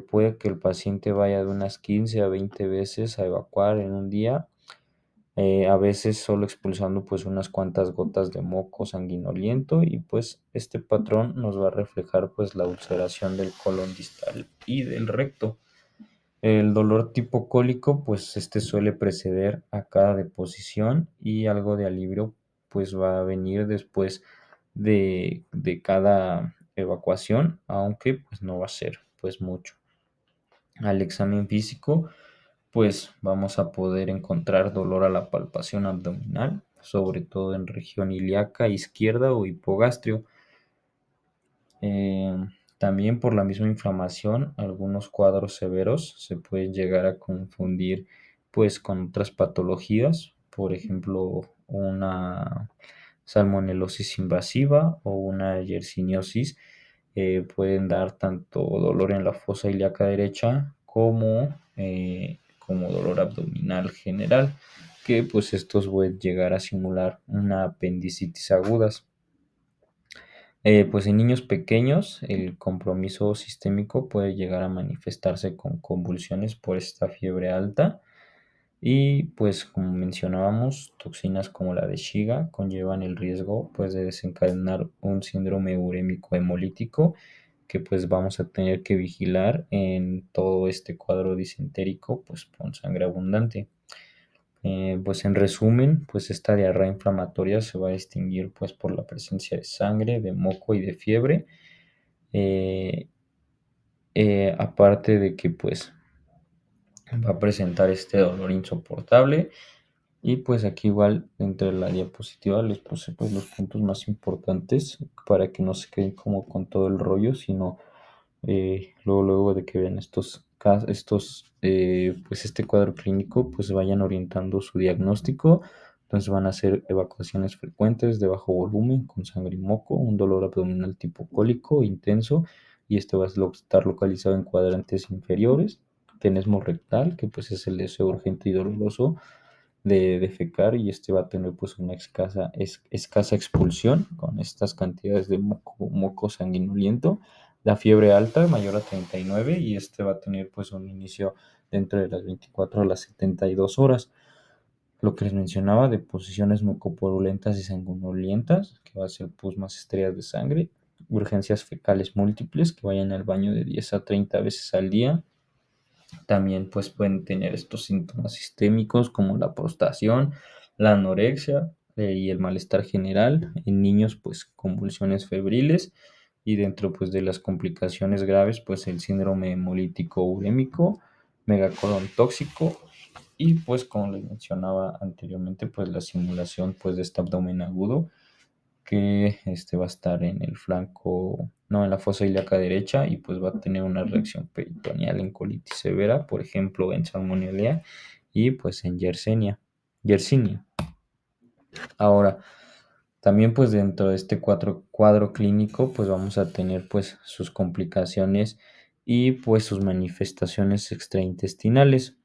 Puede que el paciente vaya de unas 15 a 20 veces a evacuar en un día, a veces solo expulsando pues unas cuantas gotas de moco sanguinoliento, y pues este patrón nos va a reflejar pues la ulceración del colon distal y del recto. El dolor tipo cólico pues este suele preceder a cada deposición, y algo de alivio pues va a venir después de cada evacuación, aunque pues no va a ser pues mucho. Al examen físico pues vamos a poder encontrar dolor a la palpación abdominal, sobre todo en región ilíaca izquierda o hipogastrio. Eh, También por la misma inflamación, algunos cuadros severos se pueden llegar a confundir pues con otras patologías, por ejemplo, una salmonelosis invasiva o una yersiniosis. Pueden dar tanto dolor en la fosa ilíaca derecha como dolor abdominal general, que pues estos pueden llegar a simular una apendicitis agudas. Pues en niños pequeños el compromiso sistémico puede llegar a manifestarse con convulsiones por esta fiebre alta, y pues como mencionábamos, toxinas como la de Shiga conllevan el riesgo pues de desencadenar un síndrome urémico hemolítico, que pues vamos a tener que vigilar en todo este cuadro disentérico pues con sangre abundante. Pues en resumen, pues esta diarrea inflamatoria se va a distinguir pues por la presencia de sangre, de moco y de fiebre. Eh, Aparte de que pues va a presentar este dolor insoportable. Y pues aquí igual entre la diapositiva les puse pues los puntos más importantes para que no se queden como con todo el rollo, sino luego de que vean pues este cuadro clínico, pues vayan orientando su diagnóstico. Entonces van a ser evacuaciones frecuentes de bajo volumen con sangre y moco, un dolor abdominal tipo cólico intenso, y este va a estar localizado en cuadrantes inferiores. Tenesmo rectal, que pues es el deseo urgente y doloroso de defecar, y este va a tener pues una escasa expulsión con estas cantidades de moco sanguinoliento. La fiebre alta mayor a 39, y este va a tener pues un inicio dentro de las 24 a las 72 horas. Lo que les mencionaba de posiciones mucopurulentas y sanguinolientas, que va a ser pus más estrellas de sangre. Urgencias fecales múltiples, que vayan al baño de 10 a 30 veces al día. También pues pueden tener estos síntomas sistémicos como la prostración, la anorexia y el malestar general. En niños pues convulsiones febriles, y dentro pues de las complicaciones graves pues el síndrome hemolítico urémico, megacolon tóxico, y pues como les mencionaba anteriormente pues la simulación pues de este abdomen agudo, que este va a estar en el flanco, no, en la fosa ilíaca derecha, y pues va a tener una reacción peritoneal en colitis severa, por ejemplo en salmonella y pues en Yersinia. Ahora, también pues dentro de este cuadro clínico pues vamos a tener pues sus complicaciones y pues sus manifestaciones extraintestinales.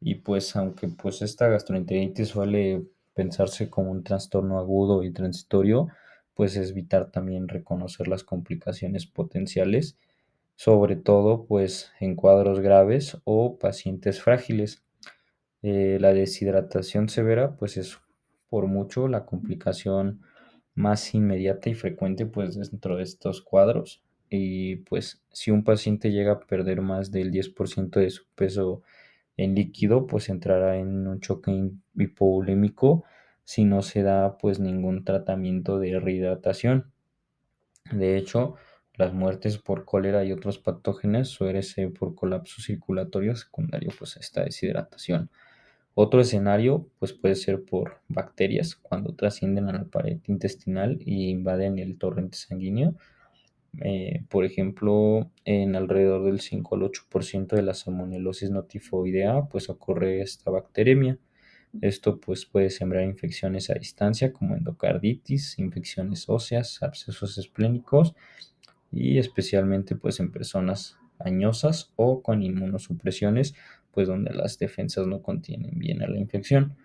Y pues aunque pues esta gastroenteritis suele pensarse como un trastorno agudo y transitorio, pues es vital también reconocer las complicaciones potenciales, sobre todo pues en cuadros graves o pacientes frágiles. La deshidratación severa pues es por mucho la complicación más inmediata y frecuente pues dentro de estos cuadros. Y pues si un paciente llega a perder más del 10% de su peso en líquido, pues entrará en un choque hipovolémico si no se da pues ningún tratamiento de rehidratación. De hecho, las muertes por cólera y otros patógenos suelen ser por colapso circulatorio secundario pues a esta deshidratación. Otro escenario pues puede ser por bacterias cuando trascienden a la pared intestinal y invaden el torrente sanguíneo. Por ejemplo, en alrededor del 5 al 8% de la salmonelosis notifoidea pues ocurre esta bacteremia. Esto pues puede sembrar infecciones a distancia como endocarditis, infecciones óseas, abscesos esplénicos y especialmente pues en personas añosas o con inmunosupresiones, pues donde las defensas no contienen bien a la infección.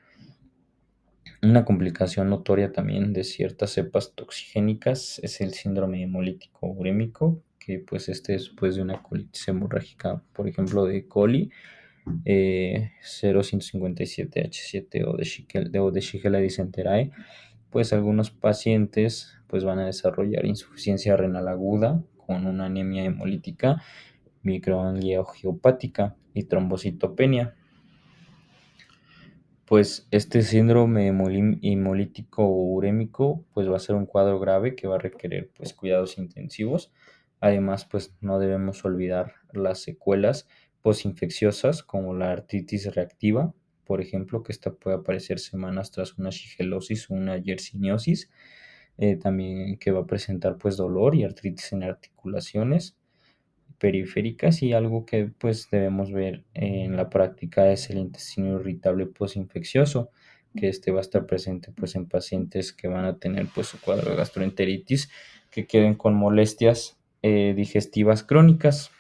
Una complicación notoria también de ciertas cepas toxigénicas es el síndrome hemolítico urémico, que pues este después de una colitis hemorrágica, por ejemplo, de coli 0157H7 o de Shigella disenterae, pues algunos pacientes pues van a desarrollar insuficiencia renal aguda con una anemia hemolítica, microangiopática y trombocitopenia. Pues este síndrome hemolítico urémico pues va a ser un cuadro grave que va a requerir pues cuidados intensivos. Además pues no debemos olvidar las secuelas posinfecciosas como la artritis reactiva, por ejemplo, que esta puede aparecer semanas tras una shigelosis o una yersiniosis, también que va a presentar pues dolor y artritis en articulaciones periféricas, y algo que pues debemos ver en la práctica es el intestino irritable posinfeccioso, que este va a estar presente pues en pacientes que van a tener pues su cuadro de gastroenteritis, que queden con molestias digestivas crónicas.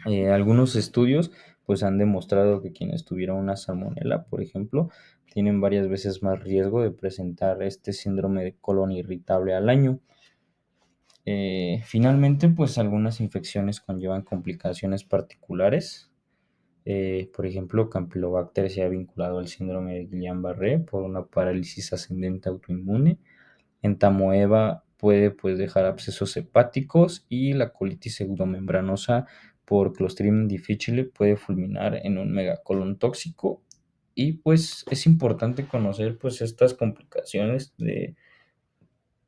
Algunos estudios pues han demostrado que quienes tuvieron una salmonela, por ejemplo, tienen varias veces más riesgo de presentar este síndrome de colon irritable al año. Finalmente, pues algunas infecciones conllevan complicaciones particulares. Por ejemplo, Campylobacter se ha vinculado al síndrome de Guillain-Barré por una parálisis ascendente autoinmune. Entamoeba puede pues dejar abscesos hepáticos, y la colitis pseudomembranosa por Clostridium difficile puede fulminar en un megacolon tóxico. Y pues es importante conocer pues estas complicaciones de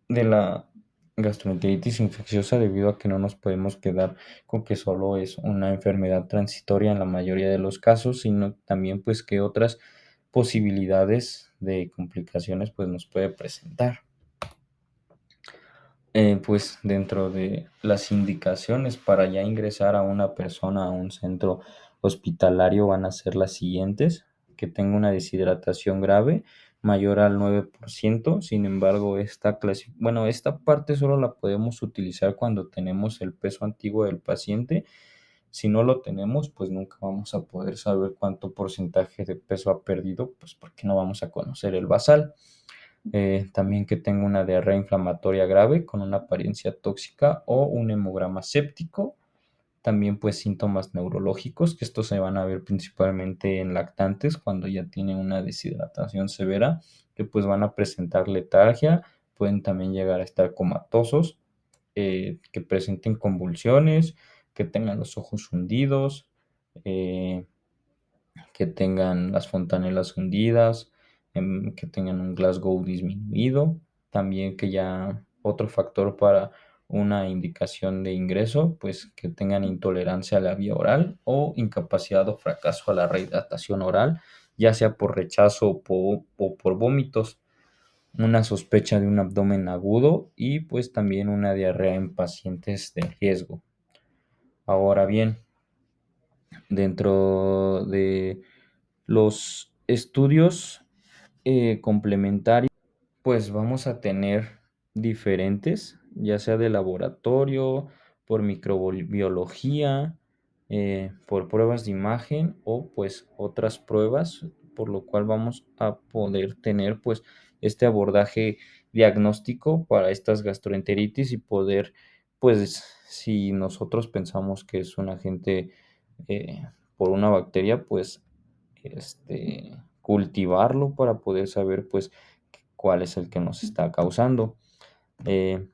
la gastroenteritis infecciosa, debido a que no nos podemos quedar con que solo es una enfermedad transitoria en la mayoría de los casos, sino también pues que otras posibilidades de complicaciones pues nos puede presentar. Pues dentro de las indicaciones para ya ingresar a una persona a un centro hospitalario van a ser las siguientes: que tenga una deshidratación grave mayor al 9%. Sin embargo, esta parte solo la podemos utilizar cuando tenemos el peso antiguo del paciente. Si no lo tenemos, pues nunca vamos a poder saber cuánto porcentaje de peso ha perdido, pues porque no vamos a conocer el basal. También que tenga una diarrea inflamatoria grave con una apariencia tóxica o un hemograma séptico. También pues síntomas neurológicos, que estos se van a ver principalmente en lactantes cuando ya tienen una deshidratación severa, que pues van a presentar letargia, pueden también llegar a estar comatosos, que presenten convulsiones, que tengan los ojos hundidos, eh, que tengan las fontanelas hundidas, que tengan un Glasgow disminuido. También que ya otro factor para una indicación de ingreso, pues que tengan intolerancia a la vía oral o incapacidad o fracaso a la rehidratación oral, ya sea por rechazo o por vómitos, una sospecha de un abdomen agudo y pues también una diarrea en pacientes de riesgo. Ahora bien, dentro de los estudios complementarios, pues vamos a tener diferentes, ya sea de laboratorio, por microbiología, por pruebas de imagen o pues otras pruebas, por lo cual vamos a poder tener pues este abordaje diagnóstico para estas gastroenteritis y poder pues si nosotros pensamos que es un agente por una bacteria, pues cultivarlo para poder saber pues cuál es el que nos está causando. Eh,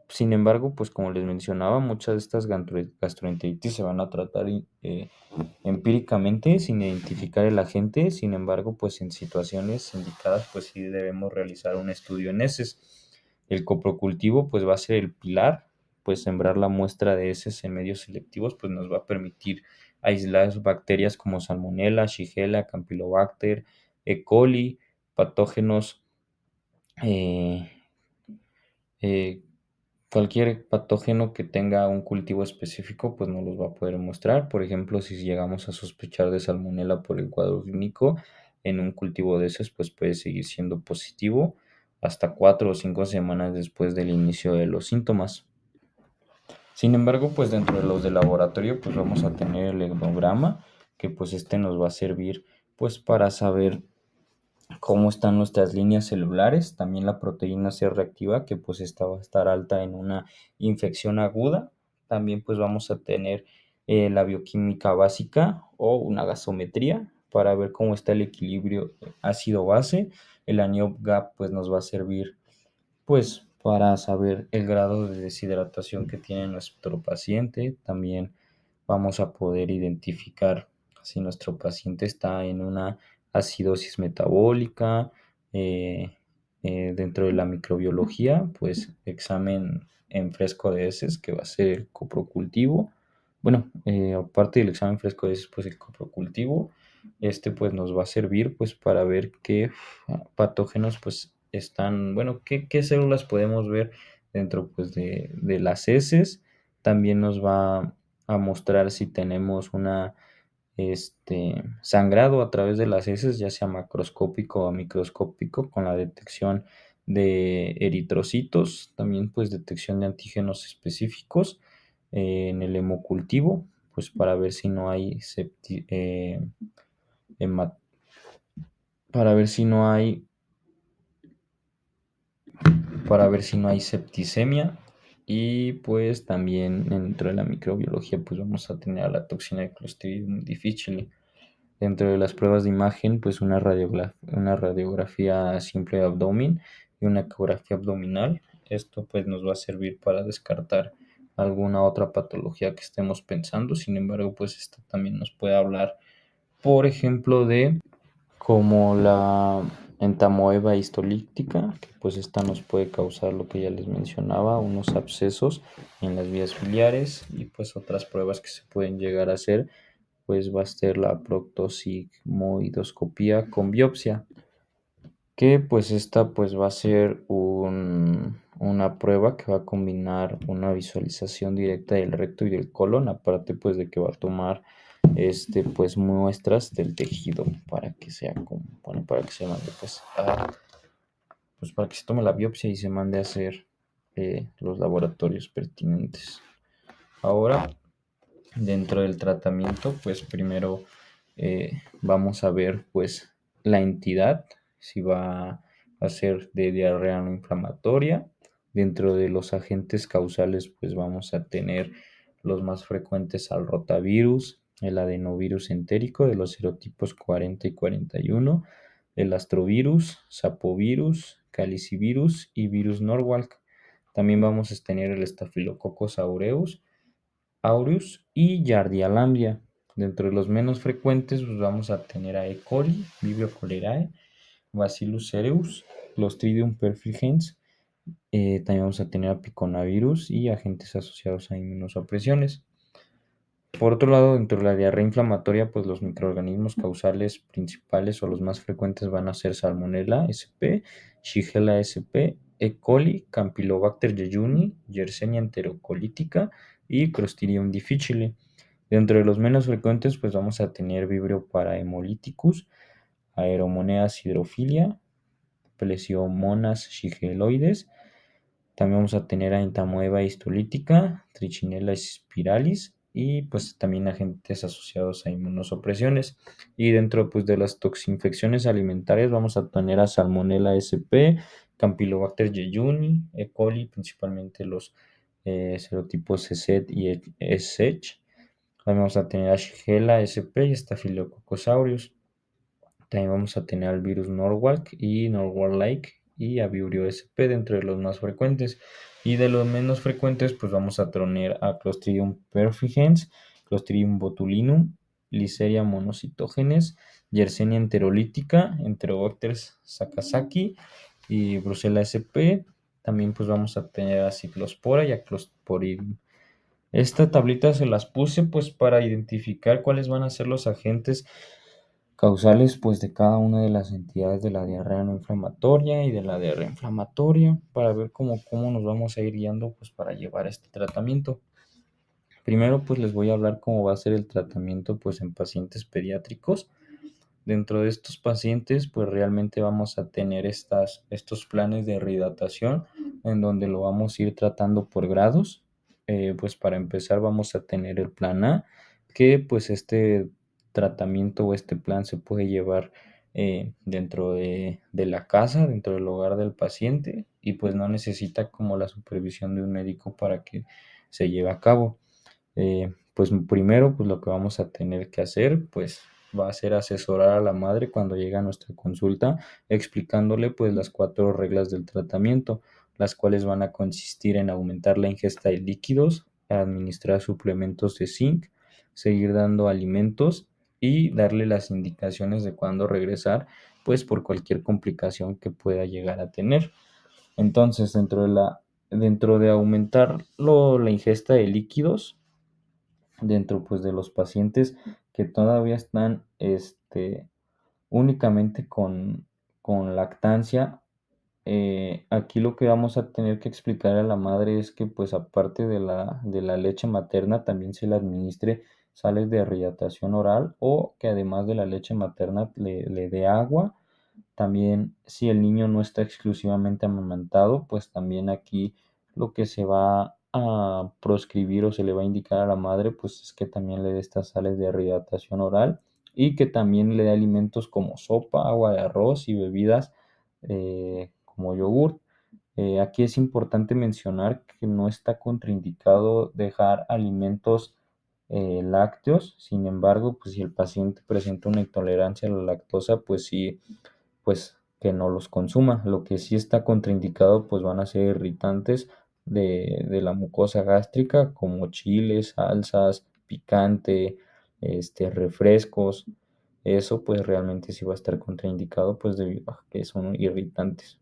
Sin embargo, pues como les mencionaba, muchas de estas gastroenteritis se van a tratar empíricamente sin identificar el agente. Sin embargo, pues en situaciones indicadas, pues sí debemos realizar un estudio en heces. El coprocultivo pues va a ser el pilar, pues sembrar la muestra de heces en medios selectivos pues nos va a permitir aislar bacterias como Salmonella, Shigella, Campylobacter, E. coli, patógenos eh, eh, cualquier patógeno que tenga un cultivo específico, pues no los va a poder mostrar. Por ejemplo, si llegamos a sospechar de salmonela por el cuadro clínico en un cultivo de esos, pues puede seguir siendo positivo hasta 4 o 5 semanas después del inicio de los síntomas. Sin embargo, pues dentro de los de laboratorio, pues vamos a tener el etnograma, que pues este nos va a servir pues para saber cómo están nuestras líneas celulares, también la proteína C reactiva, que pues esta va a estar alta en una infección aguda. También pues vamos a tener la bioquímica básica o una gasometría para ver cómo está el equilibrio ácido-base. El ANIOP-GAP pues nos va a servir pues para saber el grado de deshidratación que tiene nuestro paciente. También vamos a poder identificar si nuestro paciente está en una acidosis metabólica. eh, Dentro de la microbiología, pues examen en fresco de heces, que va a ser el coprocultivo. Bueno, aparte del examen fresco de heces, pues el coprocultivo, pues nos va a servir pues para ver qué patógenos pues están, bueno, qué células podemos ver dentro pues de las heces. También nos va a mostrar si tenemos una sangrado a través de las heces, ya sea macroscópico o microscópico, con la detección de eritrocitos, también pues detección de antígenos específicos en el hemocultivo, pues para ver si no hay hema- para ver si no hay para ver si no hay septicemia. Y pues también dentro de la microbiología pues vamos a tener a la toxina de Clostridium difficile. Dentro de las pruebas de imagen pues una radiografía simple de abdomen y una ecografía abdominal. Esto pues nos va a servir para descartar alguna otra patología que estemos pensando. Sin embargo, pues esto también nos puede hablar, por ejemplo, de como la entamoeba histolítica, que pues esta nos puede causar lo que ya les mencionaba, unos abscesos en las vías biliares. Y pues otras pruebas que se pueden llegar a hacer, pues va a ser la proctosigmoidoscopía con biopsia, que pues esta pues va a ser una prueba que va a combinar una visualización directa del recto y del colon, aparte pues de que va a tomar pues muestras del tejido para que sea como, bueno, para que se mande pues para que se tome la biopsia y se mande a hacer los laboratorios pertinentes. Ahora, dentro del tratamiento, pues primero vamos a ver pues la entidad, si va a ser de diarrea no inflamatoria. Dentro de los agentes causales, pues vamos a tener los más frecuentes al rotavirus, el adenovirus entérico de los serotipos 40 y 41, el astrovirus, sapovirus, calicivirus y virus Norwalk. También vamos a tener el Staphylococcus aureus y Yardia lamblia. Dentro de los menos frecuentes, pues vamos a tener a E. coli, Vibrio cholerae, Bacillus cereus, Clostridium perfringens. También vamos a tener a piconavirus y agentes asociados a inmunosupresiones. Por otro lado, dentro de la diarrea inflamatoria, pues los microorganismos causales principales o los más frecuentes van a ser Salmonella sp, Shigella sp, E. coli, Campylobacter jejuni, Yersinia enterocolitica y Clostridium difficile. Dentro de los menos frecuentes, pues vamos a tener Vibrio parahemolyticus, Aeromonas hydrophilia, Plesiomonas shigelloides. También vamos a tener a Entamoeba histolítica, Trichinella spiralis y pues también agentes asociados a inmunosupresiones. Y dentro pues de las toxinfecciones alimentarias vamos a tener a Salmonella sp, Campylobacter jejuni, E. coli, principalmente los serotipos ESET y ESECH. Vamos a tener a Shigella sp y Staphylococcus aureus. También vamos a tener al virus Norwalk y Norwalk-like y a Vibrio sp dentro de los más frecuentes. Y de los menos frecuentes, pues vamos a tener a Clostridium perfringens, Clostridium botulinum, Listeria monocytogenes, Yersinia enterolítica, Enterobacter sakazaki y Brucella sp. También pues vamos a tener a Ciclospora y a Clostridium. Esta tablita se las puse pues para identificar cuáles van a ser los agentes causales pues de cada una de las entidades de la diarrea no inflamatoria y de la diarrea inflamatoria para ver cómo nos vamos a ir guiando pues para llevar este tratamiento. Primero pues les voy a hablar cómo va a ser el tratamiento pues en pacientes pediátricos. Dentro de estos pacientes, pues realmente vamos a tener estos planes de rehidratación en donde lo vamos a ir tratando por grados. Pues para empezar vamos a tener el plan A, que pues este tratamiento o este plan se puede llevar dentro de la casa, dentro del hogar del paciente y pues no necesita como la supervisión de un médico para que se lleve a cabo. Pues primero, pues lo que vamos a tener que hacer, pues va a ser asesorar a la madre cuando llega a nuestra consulta, explicándole pues las 4 reglas del tratamiento, las cuales van a consistir en aumentar la ingesta de líquidos, administrar suplementos de zinc, seguir dando alimentos y darle las indicaciones de cuándo regresar, pues por cualquier complicación que pueda llegar a tener. Entonces, dentro de aumentar la ingesta de líquidos, dentro pues de los pacientes que todavía están únicamente con lactancia. Aquí lo que vamos a tener que explicar a la madre es que pues aparte de la leche materna también se le administre sales de rehidratación oral o que además de la leche materna le dé agua. También si el niño no está exclusivamente amamantado, pues también aquí lo que se va a proscribir o se le va a indicar a la madre, pues es que también le dé estas sales de rehidratación oral y que también le dé alimentos como sopa, agua de arroz y bebidas como yogur. Aquí es importante mencionar que no está contraindicado dejar alimentos lácteos. Sin embargo, pues si el paciente presenta una intolerancia a la lactosa, pues sí, pues que no los consuma. Lo que sí está contraindicado, pues van a ser irritantes de la mucosa gástrica, como chiles, salsas, picante, refrescos. Eso pues realmente sí va a estar contraindicado, pues debido a que son irritantes.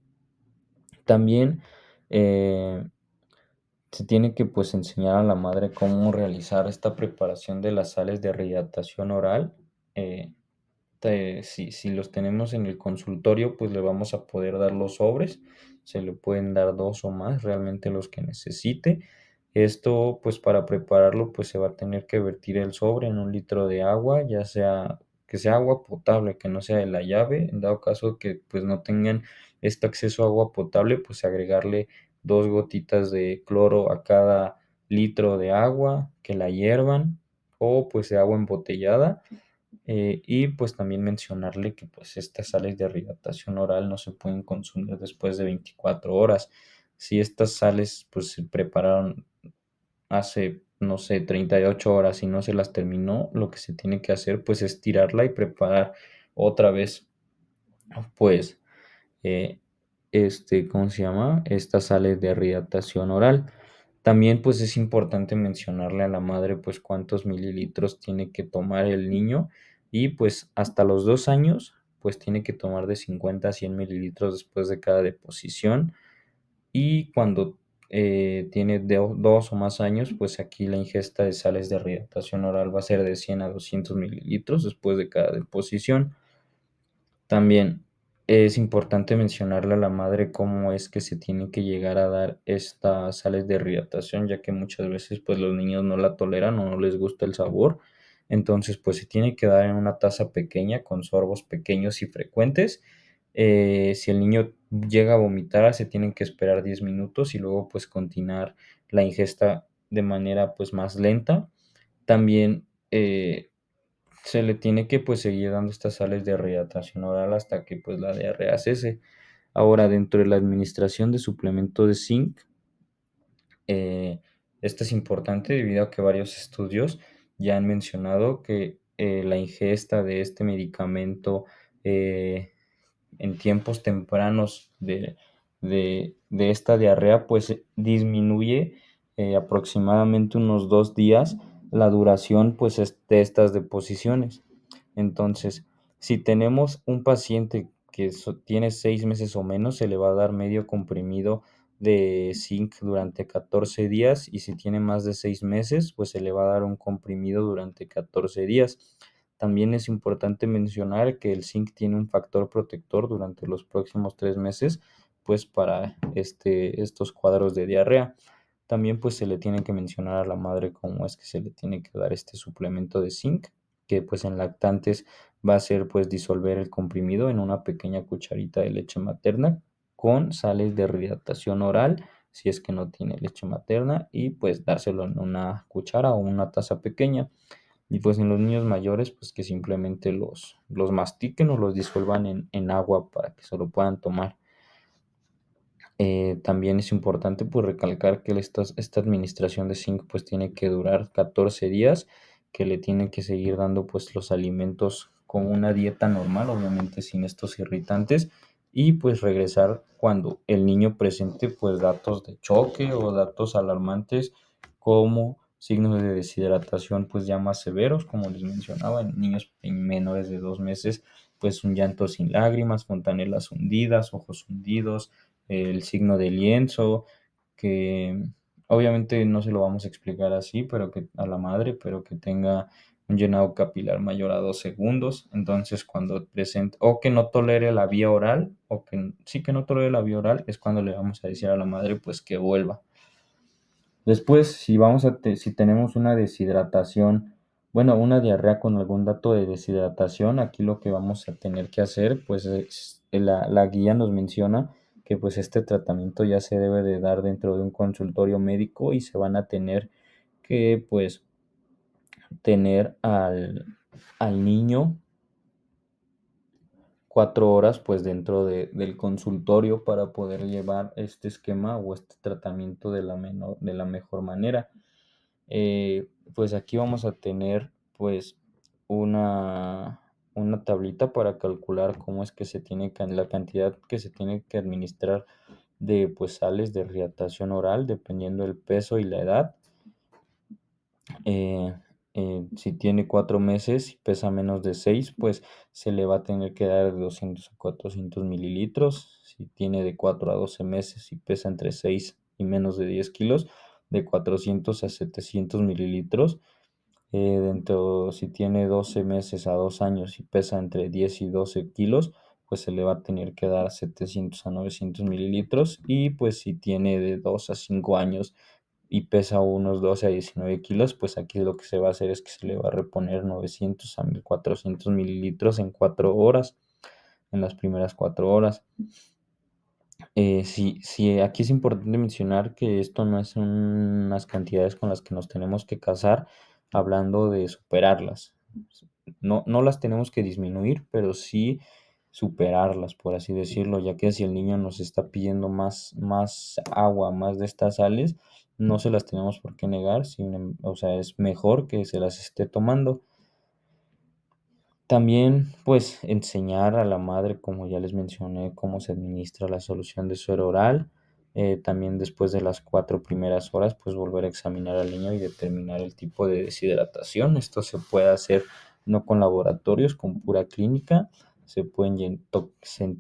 También se tiene que pues enseñar a la madre cómo realizar esta preparación de las sales de rehidratación oral. eh, si los tenemos en el consultorio, pues le vamos a poder dar los sobres, se le pueden dar 2 o más, realmente los que necesite. Esto, pues para prepararlo, pues se va a tener que vertir el sobre en 1 litro de agua, ya sea que sea agua potable, que no sea de la llave. En dado caso que pues no tengan este acceso a agua potable, pues agregarle 2 gotitas de cloro a cada litro de agua, que la hiervan, o pues de agua embotellada. Y pues también mencionarle que pues estas sales de rehidratación oral no se pueden consumir después de 24 horas. Si estas sales pues se prepararon hace, no sé, 38 horas y no se las terminó, lo que se tiene que hacer pues es tirarla y preparar otra vez pues eh, ¿cómo se llama? Estas sales de rehidratación oral. También pues es importante mencionarle a la madre pues cuántos mililitros tiene que tomar el niño y pues hasta los 2 años pues tiene que tomar de 50 a 100 mililitros después de cada deposición y cuando tiene 2 o más años pues aquí la ingesta de sales de rehidratación oral va a ser de 100 a 200 mililitros después de cada deposición. También es importante mencionarle a la madre cómo es que se tiene que llegar a dar estas sales de rehidratación, ya que muchas veces pues los niños no la toleran o no les gusta el sabor. Entonces pues se tiene que dar en una taza pequeña con sorbos pequeños y frecuentes. Si el niño llega a vomitar, se tienen que esperar 10 minutos y luego pues continuar la ingesta de manera pues más lenta. También se le tiene que pues seguir dando estas sales de rehidratación oral hasta que pues la diarrea cese. Ahora, dentro de la administración de suplemento de zinc, eh, esto es importante debido a que varios estudios ya han mencionado que la ingesta de este medicamento eh, en tiempos tempranos de esta diarrea, pues disminuye aproximadamente unos 2 días la duración pues de estas deposiciones. Entonces, si tenemos un paciente que tiene 6 meses o menos, se le va a dar medio comprimido de zinc durante 14 días, y si tiene más de 6 meses, pues se le va a dar un comprimido durante 14 días. También es importante mencionar que el zinc tiene un factor protector durante los próximos 3 meses, pues para estos cuadros de diarrea. También pues se le tiene que mencionar a la madre cómo es que se le tiene que dar este suplemento de zinc, que pues en lactantes va a ser pues disolver el comprimido en una pequeña cucharita de leche materna con sales de rehidratación oral, si es que no tiene leche materna, y pues dárselo en una cuchara o una taza pequeña. Y pues en los niños mayores, pues que simplemente los mastiquen o los disuelvan en agua para que se lo puedan tomar. También es importante pues recalcar que esta administración de zinc pues tiene que durar 14 días, que le tienen que seguir dando pues los alimentos con una dieta normal, obviamente sin estos irritantes, y pues regresar cuando el niño presente pues datos de choque o datos alarmantes como signos de deshidratación pues ya más severos, como les mencionaba, en niños menores de 2 meses, pues un llanto sin lágrimas, fontanelas hundidas, ojos hundidos, el signo de lienzo, que obviamente no se lo vamos a explicar así, pero que a la madre, pero que tenga un llenado capilar mayor a 2 segundos. Entonces, cuando presente, o que no tolere la vía oral, o que sí que no tolere la vía oral, es cuando le vamos a decir a la madre, pues que vuelva. Después, si tenemos una deshidratación, bueno, una diarrea con algún dato de deshidratación, aquí lo que vamos a tener que hacer, pues la guía nos menciona que pues este tratamiento ya se debe de dar dentro de un consultorio médico, y se van a tener que pues tener al niño 4 horas pues dentro del consultorio para poder llevar este esquema o este tratamiento de la mejor manera. Pues aquí vamos a tener pues una tablita para calcular cómo es que la cantidad que se tiene que administrar de pues sales de hidratación oral dependiendo del peso y la edad. Eh, si tiene 4 meses y pesa menos de 6, pues se le va a tener que dar de 200 a 400 mililitros. Si tiene de 4 a 12 meses y pesa entre 6 y menos de 10 kilos, de 400 a 700 mililitros. Si tiene 12 meses a 2 años y pesa entre 10 y 12 kilos, pues se le va a tener que dar 700 a 900 mililitros. Y pues si tiene de 2 a 5 años y pesa unos 12 a 19 kilos, pues aquí lo que se va a hacer es que se le va a reponer 900 a 1400 mililitros en 4 horas, en las primeras 4 horas. Sí, aquí es importante mencionar que esto no es unas cantidades con las que nos tenemos que casar hablando de superarlas. No las tenemos que disminuir, pero sí superarlas, por así decirlo, ya que si el niño nos está pidiendo más agua, más de estas sales, no se las tenemos por qué negar, o sea, es mejor que se las esté tomando. También, pues, enseñar a la madre, como ya les mencioné, cómo se administra la solución de suero oral. También después de las 4 primeras horas, pues volver a examinar al niño y determinar el tipo de deshidratación. Esto se puede hacer no con laboratorios, con pura clínica. Se pueden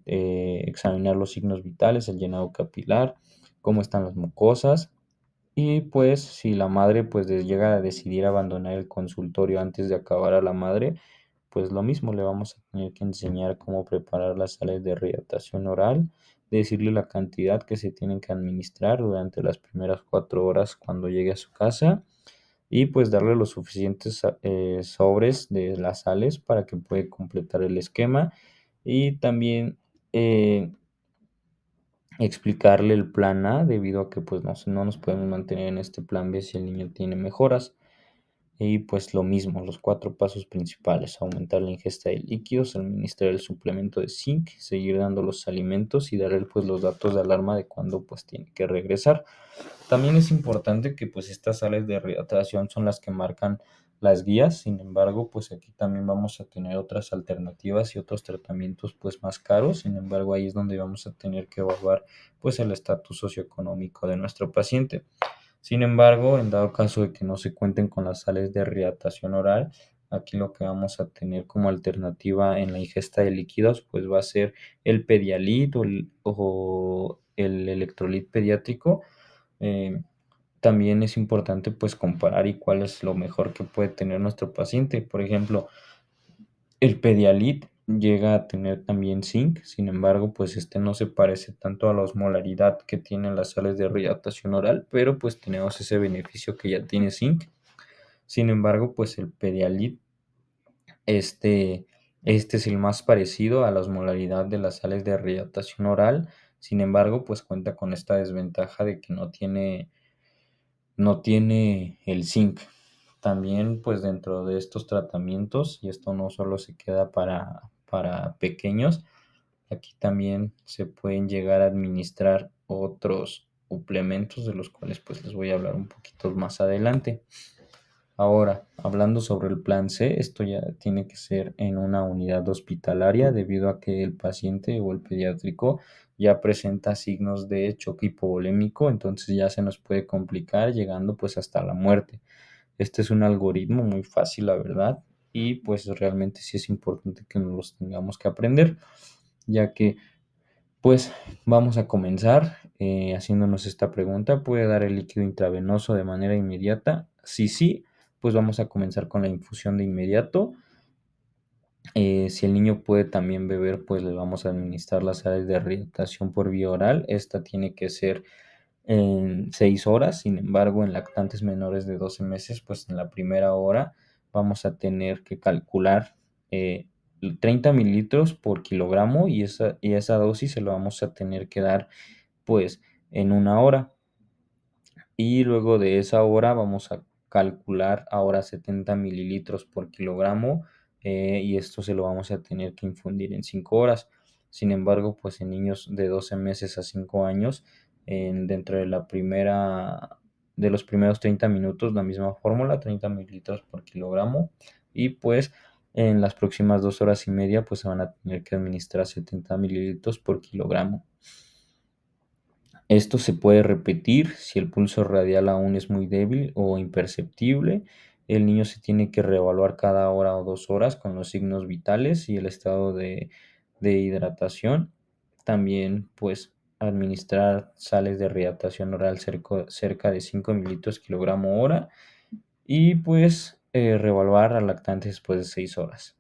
examinar los signos vitales, el llenado capilar, cómo están las mucosas. Y pues si la madre pues llega a decidir abandonar el consultorio antes de acabar a la madre, pues lo mismo, le vamos a tener que enseñar cómo preparar las sales de rehidratación oral, decirle la cantidad que se tienen que administrar durante las primeras 4 horas cuando llegue a su casa, y pues darle los suficientes sobres de las sales para que pueda completar el esquema. Y también explicarle el plan A, debido a que pues no nos podemos mantener en este plan B si el niño tiene mejoras. Y pues lo mismo, los cuatro pasos principales: aumentar la ingesta de líquidos, administrar el suplemento de zinc, seguir dando los alimentos y darle pues los datos de alarma de cuando pues tiene que regresar. También es importante que pues estas sales de rehidratación son las que marcan las guías. Sin embargo, pues aquí también vamos a tener otras alternativas y otros tratamientos pues más caros. Sin embargo, ahí es donde vamos a tener que evaluar pues el estatus socioeconómico de nuestro paciente. Sin embargo, en dado caso de que no se cuenten con las sales de rehidratación oral, aquí lo que vamos a tener como alternativa en la ingesta de líquidos, pues va a ser el Pedialit o el electrolit pediátrico. Eh, También es importante pues comparar y cuál es lo mejor que puede tener nuestro paciente. Por ejemplo, el Pedialit llega a tener también zinc. Sin embargo, pues este no se parece tanto a la osmolaridad que tienen las sales de hidratación oral, pero pues tenemos ese beneficio que ya tiene zinc. Sin embargo, pues el Pedialit, este, este es el más parecido a la osmolaridad de las sales de hidratación oral. Sin embargo, pues cuenta con esta desventaja de que no tiene el zinc. También, pues dentro de estos tratamientos, y esto no solo se queda para pequeños, aquí también se pueden llegar a administrar otros suplementos de los cuales pues les voy a hablar un poquito más adelante. Ahora, hablando sobre el plan C, esto ya tiene que ser en una unidad hospitalaria debido a que el paciente o el pediátrico ya presenta signos de choque hipovolémico, entonces ya se nos puede complicar llegando pues hasta la muerte. Este es un algoritmo muy fácil, la verdad, y pues realmente sí es importante que nos los tengamos que aprender, ya que pues vamos a comenzar haciéndonos esta pregunta: ¿puede dar el líquido intravenoso de manera inmediata? Si sí, pues vamos a comenzar con la infusión de inmediato. Si el niño puede también beber, pues le vamos a administrar las sales de reidratación por vía oral. Esta tiene que ser en 6 horas. Sin embargo, en lactantes menores de 12 meses, pues en la primera hora vamos a tener que calcular eh, 30 mililitros por kilogramo, y esa dosis se lo vamos a tener que dar pues en una hora. Y luego de esa hora vamos a calcular ahora 70 mililitros por kilogramo, y esto se lo vamos a tener que infundir en 5 horas. Sin embargo, pues en niños de 12 meses a 5 años, dentro de los primeros 30 minutos, la misma fórmula: 30 mililitros por kilogramo, y pues en las próximas 2 horas y media pues se van a tener que administrar 70 mililitros por kilogramo. Esto se puede repetir si el pulso radial aún es muy débil o imperceptible. El niño se tiene que reevaluar cada hora o 2 horas con los signos vitales y el estado de hidratación. También, pues, administrar sales de rehidratación oral cerca de 5 mililitros kilogramo hora, y pues reevaluar al lactante después de 6 horas.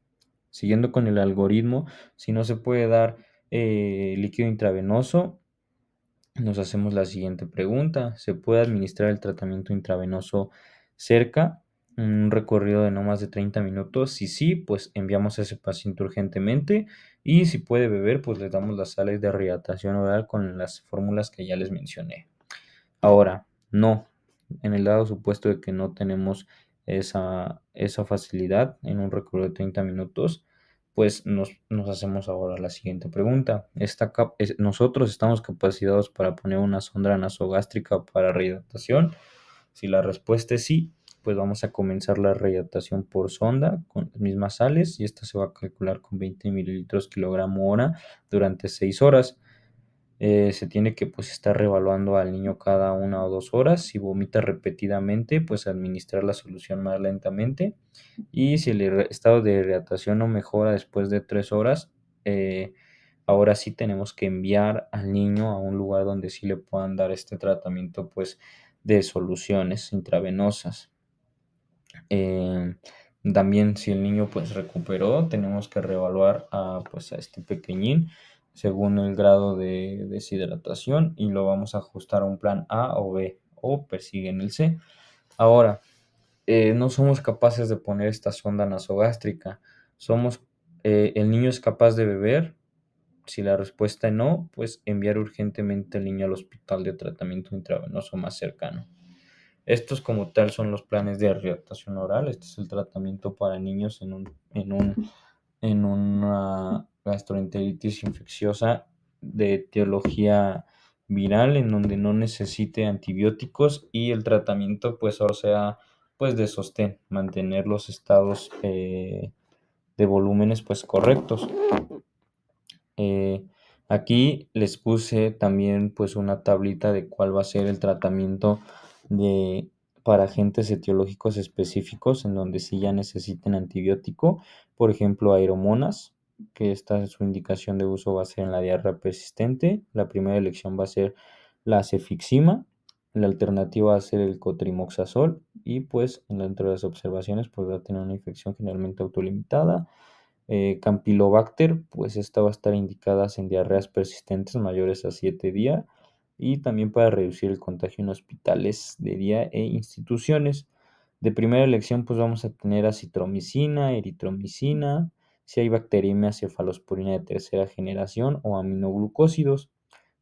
Siguiendo con el algoritmo, si no se puede dar líquido intravenoso, nos hacemos la siguiente pregunta: ¿se puede administrar el tratamiento intravenoso cerca, un recorrido de no más de 30 minutos? Si sí, pues enviamos a ese paciente urgentemente, y si puede beber, pues le damos las sales de rehidratación oral con las fórmulas que ya les mencioné. Ahora, no, en el dado supuesto de que no tenemos esa facilidad en un recorrido de 30 minutos, pues nos hacemos ahora la siguiente pregunta: ¿nosotros estamos capacitados para poner una sonda nasogástrica para rehidratación? Si la respuesta es sí, pues vamos a comenzar la rehidratación por sonda con las mismas sales, y esta se va a calcular con 20 mililitros kilogramo hora durante 6 horas. Se tiene que pues estar reevaluando al niño cada 1 o 2 horas. Si vomita repetidamente, pues administrar la solución más lentamente. Y si el estado de hidratación no mejora después de 3 horas, ahora sí tenemos que enviar al niño a un lugar donde sí le puedan dar este tratamiento pues de soluciones intravenosas. Eh, También, si el niño pues recuperó, tenemos que reevaluar a este pequeñín según el grado de deshidratación, y lo vamos a ajustar a un plan A o B, o persiguen el C. Ahora, no somos capaces de poner esta sonda nasogástrica. ¿El niño es capaz de beber? Si la respuesta es no, pues enviar urgentemente al niño al hospital de tratamiento intravenoso más cercano. Estos como tal son los planes de readaptación oral. Este es el tratamiento para niños en una gastroenteritis infecciosa de etiología viral en donde no necesite antibióticos y el tratamiento pues solo sea pues de sostén, mantener los estados de volúmenes pues correctos. Eh, Aquí les puse también pues una tablita de cuál va a ser el tratamiento de, para agentes etiológicos específicos en donde sí ya necesiten antibiótico, por ejemplo aeromonas, que esta es su indicación de uso va a ser en la diarrea persistente. La primera elección va a ser la cefixima, la alternativa va a ser el cotrimoxazol y pues dentro de las observaciones pues va a tener una infección generalmente autolimitada. Campylobacter, pues esta va a estar indicada en diarreas persistentes mayores a 7 días y también para reducir el contagio en hospitales de día e instituciones. De primera elección, pues vamos a tener acitromicina, eritromicina, si hay bacteriemia, cefalosporina de tercera generación o aminoglucósidos.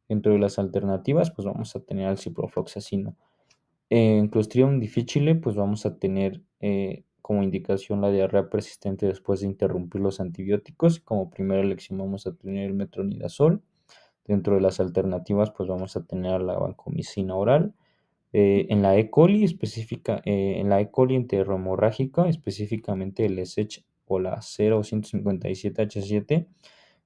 Dentro de las alternativas, pues vamos a tener al ciprofloxacino. En Clostridium difficile, pues vamos a tener como indicación la diarrea persistente después de interrumpir los antibióticos. Como primera elección vamos a tener el metronidazol. Dentro de las alternativas, pues vamos a tener la vancomicina oral. En la E. coli en la E. coli enterohemorrágica, específicamente el ESECH o la 0.157H7,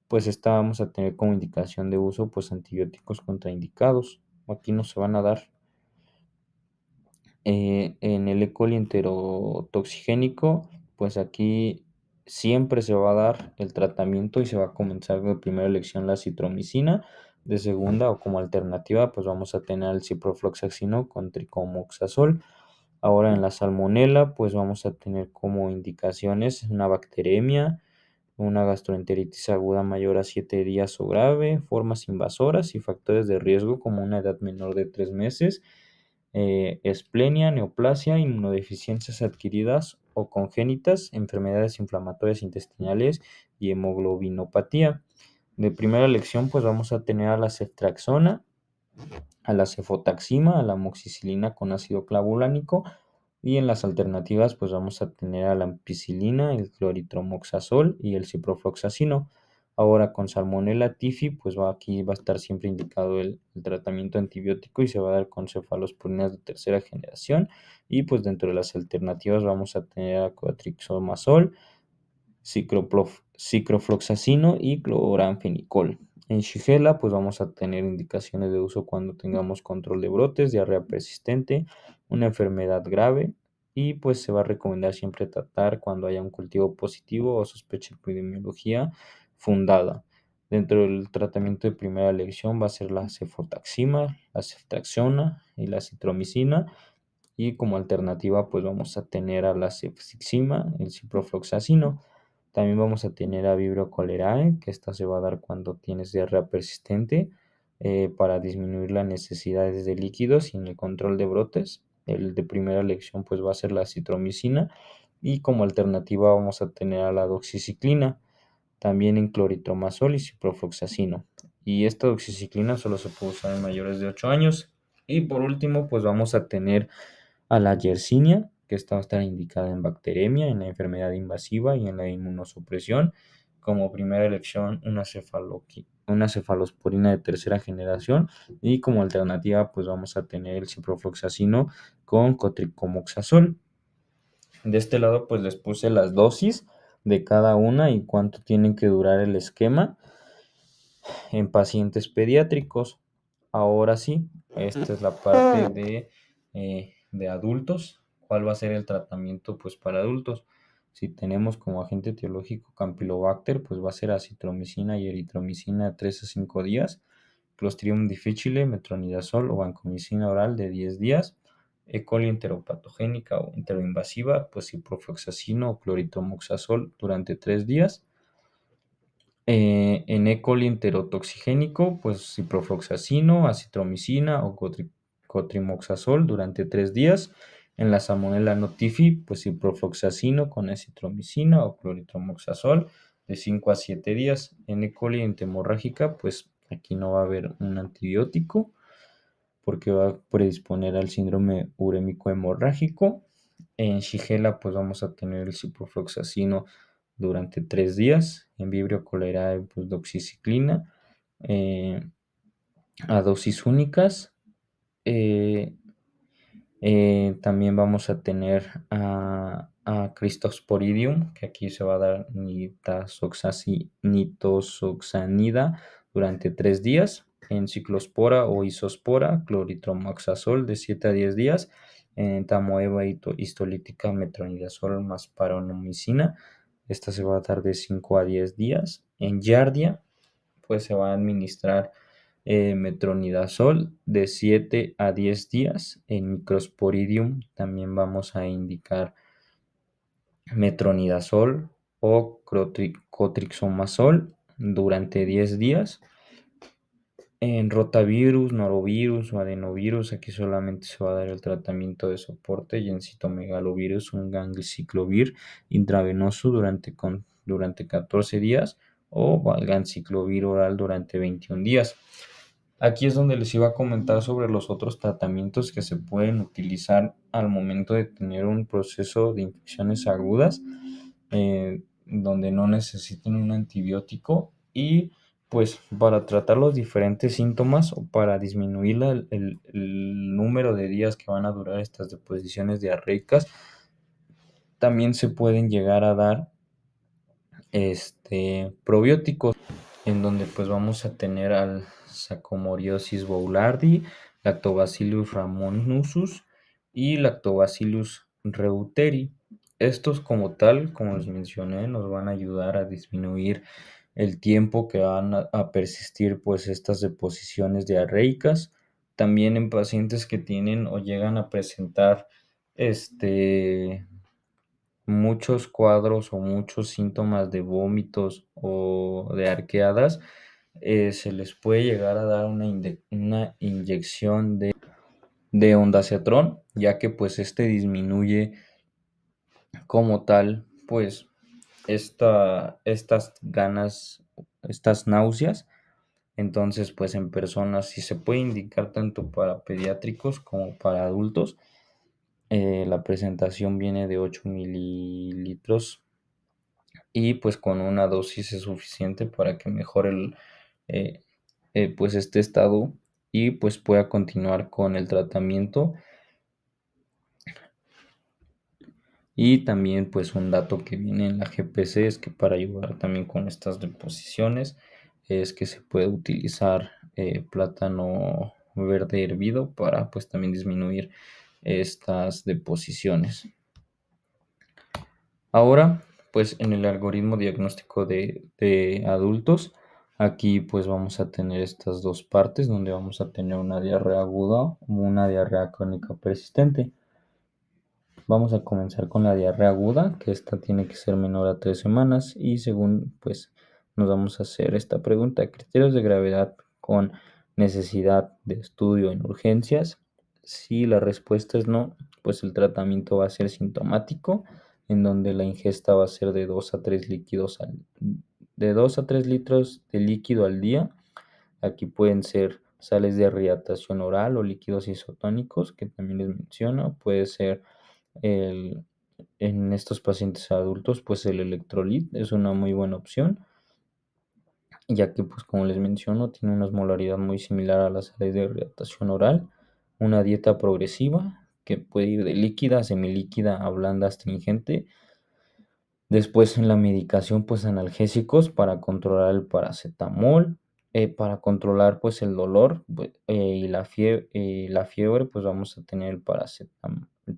pues esta vamos a tener como indicación de uso pues antibióticos contraindicados. Aquí no se van a dar. En el E. coli enterotoxigénico, pues aquí siempre se va a dar el tratamiento y se va a comenzar de primera elección la citromicina, de segunda o como alternativa, pues vamos a tener el ciprofloxacino con tricomoxazol. Ahora en la salmonela, pues vamos a tener como indicaciones una bacteremia, una gastroenteritis aguda mayor a 7 días o grave, formas invasoras y factores de riesgo como una edad menor de 3 meses, esplenia, neoplasia, inmunodeficiencias adquiridas o congénitas, enfermedades inflamatorias intestinales y hemoglobinopatía. De primera elección, pues vamos a tener a la ceftriaxona, a la cefotaxima, a la amoxicilina con ácido clavulánico y en las alternativas pues vamos a tener a la ampicilina, el cloritromoxazol y el ciprofloxacino. Ahora con Salmonella tifi pues aquí va a estar siempre indicado el tratamiento antibiótico y se va a dar con cefalosporinas de tercera generación y pues dentro de las alternativas vamos a tener a cotrixomazol, ciclofloxacino y cloranfenicol. En Shigella, pues vamos a tener indicaciones de uso cuando tengamos control de brotes, diarrea persistente, una enfermedad grave y pues se va a recomendar siempre tratar cuando haya un cultivo positivo o sospecha de epidemiología fundada. Dentro del tratamiento de primera elección va a ser la cefotaxima, la ceftriaxona y la citromicina y como alternativa pues vamos a tener a la cefixima, el ciprofloxacino. También vamos a tener a Vibrio cholerae, que esta se va a dar cuando tienes diarrea persistente para disminuir las necesidades de líquidos y en el control de brotes. El de primera elección pues va a ser la citromicina y como alternativa vamos a tener a la doxiciclina, también en cloritromazol y ciprofloxacino. Y esta doxiciclina solo se puede usar en mayores de 8 años. Y por último pues vamos a tener a la Yersinia, que esta va a estar indicada en bacteremia, en la enfermedad invasiva y en la inmunosupresión. Como primera elección, una cefalosporina de tercera generación y como alternativa, pues vamos a tener el ciprofloxacino con cotricomoxazol. De este lado, pues les puse las dosis de cada una y cuánto tienen que durar el esquema en pacientes pediátricos. Ahora sí, esta es la parte de adultos. ¿Cuál va a ser el tratamiento pues para adultos? Si tenemos como agente etiológico Campylobacter, pues va a ser acitromicina y eritromicina de 3 a 5 días, Clostridium difficile, metronidazol o vancomicina oral de 10 días, E. coli enteropatogénica o enteroinvasiva, pues ciprofloxacino o cloritromoxazol durante 3 días, en E. coli enterotoxigénico, pues ciprofloxacino, acitromicina o cotrimoxazol durante 3 días. En la Salmonella no tifi, pues ciprofloxacino con acitromicina o cloritromoxazol de 5 a 7 días. En E. coli entemorrágica, pues aquí no va a haber un antibiótico. porque va a predisponer al síndrome urémico hemorrágico. En Shigella pues vamos a tener el ciprofloxacino durante 3 días, en Vibrio cholerae pues doxiciclina eh, a dosis únicas. Eh, También vamos a tener a Cristosporidium, que aquí se va a dar nitoxoxanida durante 3 días, en ciclospora o isospora, cloritromoxazol de 7 a 10 días, en tamoeba histolítica metronidazol más paranomicina, esta se va a dar de 5 a 10 días, en Giardia pues se va a administrar metronidazol de 7 a 10 días. En microsporidium también vamos a indicar metronidazol o cotrixomazol durante 10 días. En rotavirus, norovirus o adenovirus, aquí solamente se va a dar el tratamiento de soporte, y en citomegalovirus un ganciclovir intravenoso durante 14 días o valganciclovir oral durante 21 días. Aquí es donde les iba a comentar sobre los otros tratamientos que se pueden utilizar al momento de tener un proceso de infecciones agudas, donde no necesiten un antibiótico, y pues para tratar los diferentes síntomas o para disminuir el número de días que van a durar estas deposiciones diarreicas, también se pueden llegar a dar probióticos, en donde pues vamos a tener al Saccharomyces boulardii, Lactobacillus rhamnosus y Lactobacillus reuteri. Estos como tal, como les mencioné, nos van a ayudar a disminuir el tiempo que van a persistir pues estas deposiciones diarreicas. También en pacientes que tienen o llegan a presentar muchos cuadros o muchos síntomas de vómitos o de arqueadas, se les puede llegar a dar una inyección de ondansetron, ya que pues disminuye como tal pues estas ganas, estas náuseas. Entonces pues en personas sí se puede indicar tanto para pediátricos como para adultos. La presentación viene de 8 mililitros, y pues con una dosis es suficiente para que mejore eh, pues este estado, y pues pueda continuar con el tratamiento. Y también pues un dato que viene en la GPC es que para ayudar también con estas deposiciones es que se puede utilizar plátano verde hervido para pues también disminuir estas deposiciones. Ahora, pues en el algoritmo diagnóstico de adultos, aquí pues vamos a tener estas dos partes donde vamos a tener una diarrea aguda o una diarrea crónica persistente. Vamos a comenzar con la diarrea aguda, que esta tiene que ser menor a 3 semanas, y según pues nos vamos a hacer esta pregunta: criterios de gravedad con necesidad de estudio en urgencias. Si la respuesta es no, pues el tratamiento va a ser sintomático, en donde la ingesta va a ser de 2 a 3 de 2 a 3 litros de líquido al día. Aquí pueden ser sales de hidratación oral o líquidos isotónicos, que también les menciono. Puede ser el, en estos pacientes adultos, pues el electrolit es una muy buena opción, ya que pues como les menciono tiene una osmolaridad muy similar a las sales de hidratación oral. Una dieta progresiva que puede ir de líquida a semilíquida a blanda astringente. Después en la medicación pues analgésicos para controlar el paracetamol, para controlar pues el dolor y la fiebre, pues vamos a tener el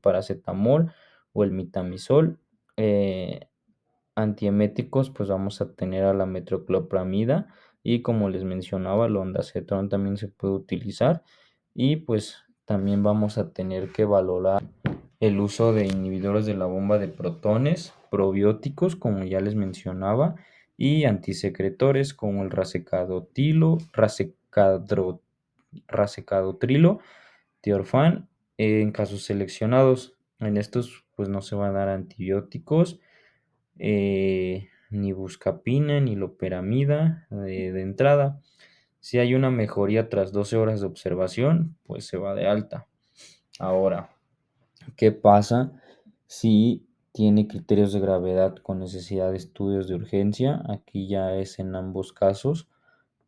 paracetamol o el mitamizol. Antieméticos pues vamos a tener a la metoclopramida, y como les mencionaba el ondansetron también se puede utilizar. Y pues también vamos a tener que valorar el uso de inhibidores de la bomba de protones, probióticos, como ya les mencionaba, y antisecretores como el racecadotrilo, tiorfan, en casos seleccionados. En estos, pues no se van a dar antibióticos, ni buscapina, ni loperamida de entrada. Si hay una mejoría tras 12 horas de observación, pues se va de alta. Ahora, ¿qué pasa si tiene criterios de gravedad con necesidad de estudios de urgencia? Aquí ya es en ambos casos,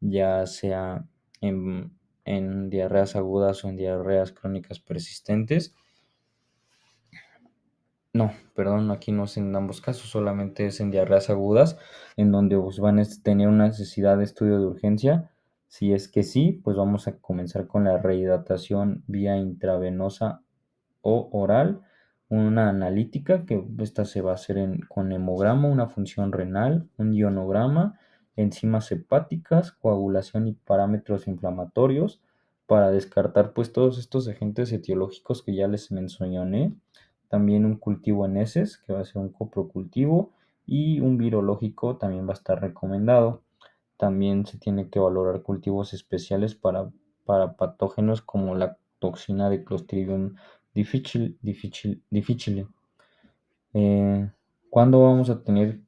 ya sea en diarreas agudas o en diarreas crónicas persistentes. No, perdón, aquí no es en ambos casos, solamente es en diarreas agudas, en donde pues, van a tener una necesidad de estudio de urgencia. Si es que sí, pues vamos a comenzar con la rehidratación vía intravenosa o oral, una analítica, que esta se va a hacer con hemograma, una función renal, un ionograma, enzimas hepáticas, coagulación y parámetros inflamatorios, para descartar pues todos estos agentes etiológicos que ya les mencioné. También un cultivo en heces, que va a ser un coprocultivo, y un virológico también va a estar recomendado. También se tiene que valorar cultivos especiales para patógenos como la toxina de Clostridium difficile. Eh, ¿Cuándo vamos a tener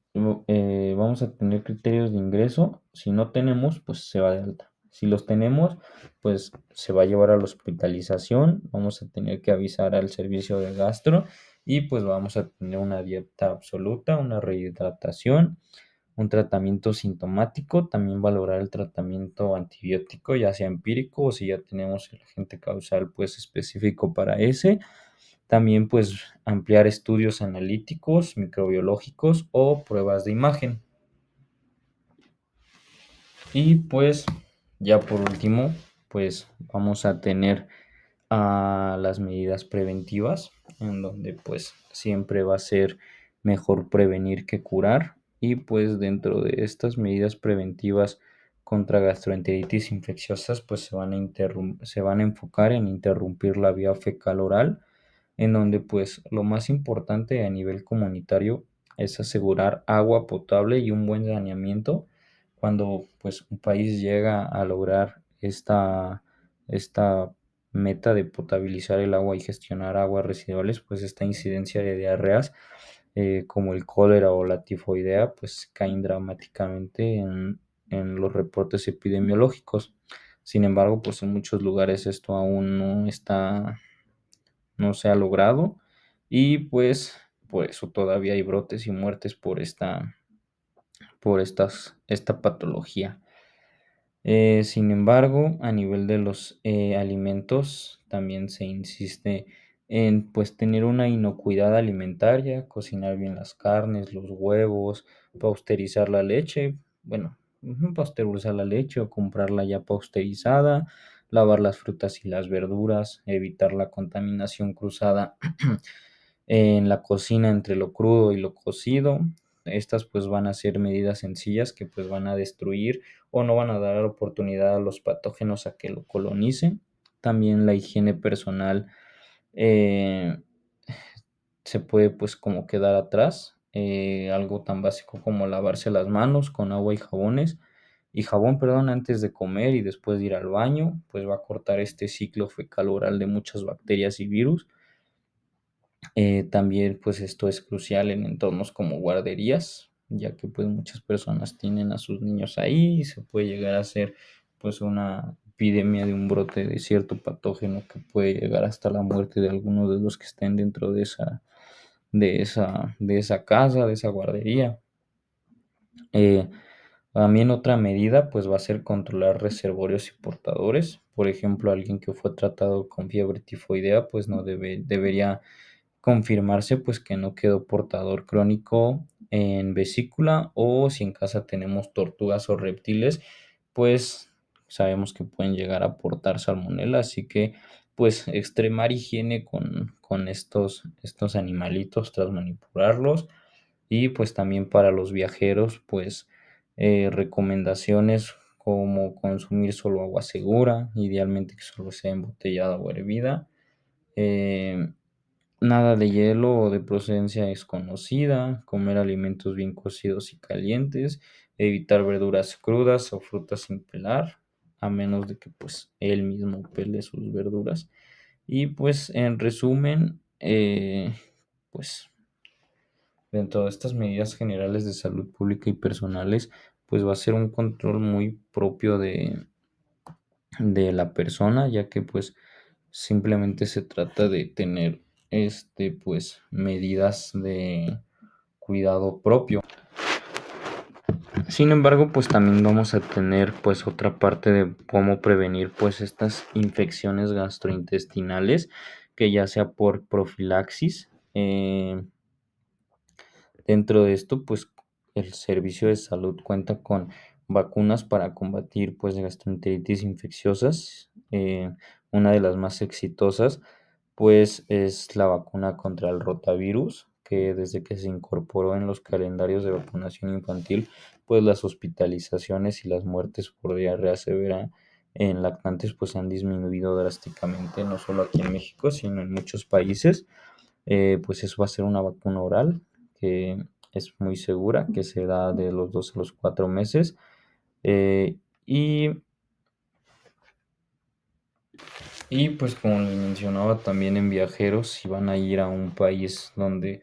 criterios de ingreso? Si no tenemos, pues se va de alta. Si los tenemos, pues se va a llevar a la hospitalización. Vamos a tener que avisar al servicio de gastro y pues vamos a tener una dieta absoluta, una rehidratación, un tratamiento sintomático, también valorar el tratamiento antibiótico, ya sea empírico o si ya tenemos el agente causal pues específico para ese. También pues ampliar estudios analíticos, microbiológicos o pruebas de imagen. Y pues ya por último, pues vamos a tener a las medidas preventivas, en donde pues siempre va a ser mejor prevenir que curar. Y pues dentro de estas medidas preventivas contra gastroenteritis infecciosas, pues se van a enfocar en interrumpir la vía fecal oral, en donde pues lo más importante a nivel comunitario es asegurar agua potable y un buen saneamiento. Cuando pues un país llega a lograr esta meta de potabilizar el agua y gestionar aguas residuales, pues esta incidencia de diarreas como el cólera o la tifoidea pues caen dramáticamente en los reportes epidemiológicos. Sin embargo, pues en muchos lugares esto aún no se ha logrado y pues por eso todavía hay brotes y muertes esta patología. Sin embargo, a nivel de los alimentos, también se insiste en pues tener una inocuidad alimentaria, cocinar bien las carnes, los huevos, pasteurizar la leche, bueno, pasteurizar la leche o comprarla ya pasteurizada, lavar las frutas y las verduras, evitar la contaminación cruzada en la cocina entre lo crudo y lo cocido. Estas pues van a ser medidas sencillas que pues van a destruir o no van a dar oportunidad a los patógenos a que lo colonicen. También la higiene personal eh, se puede pues como quedar atrás. Algo tan básico como lavarse las manos con agua y jabón, perdón, antes de comer y después de ir al baño, pues va a cortar este ciclo fecal oral de muchas bacterias y virus. También pues esto es crucial en entornos como guarderías, ya que pues muchas personas tienen a sus niños ahí y se puede llegar a hacer pues una epidemia de un brote de cierto patógeno que puede llegar hasta la muerte de algunos de los que estén dentro de esa casa, de esa guardería. Eh, También otra medida pues va a ser controlar reservorios y portadores. Por ejemplo, alguien que fue tratado con fiebre tifoidea pues no debería confirmarse pues que no quedó portador crónico en vesícula, o si en casa tenemos tortugas o reptiles, pues sabemos que pueden llegar a portar salmonela, así que pues extremar higiene con estos animalitos tras manipularlos. Y pues también para los viajeros pues recomendaciones como consumir solo agua segura, idealmente que solo sea embotellada o hervida. Eh, Nada de hielo o de procedencia desconocida, comer alimentos bien cocidos y calientes, evitar verduras crudas o frutas sin pelar, a menos de que pues él mismo pele sus verduras. Y pues en resumen, pues dentro de estas medidas generales de salud pública y personales, pues va a ser un control muy propio de la persona, ya que pues simplemente se trata de tener pues medidas de cuidado propio. Sin embargo, pues también vamos a tener pues otra parte de cómo prevenir pues estas infecciones gastrointestinales, que ya sea por profilaxis. Dentro de esto, pues el servicio de salud cuenta con vacunas para combatir pues gastroenteritis infecciosas. Una de las más exitosas pues es la vacuna contra el rotavirus, que desde que se incorporó en los calendarios de vacunación infantil, pues las hospitalizaciones y las muertes por diarrea severa en lactantes pues han disminuido drásticamente, no solo aquí en México, sino en muchos países. Pues eso va a ser una vacuna oral que es muy segura, que se da de los 2 a los 4 meses. Eh, y, y pues como les mencionaba también en viajeros, si van a ir a un país donde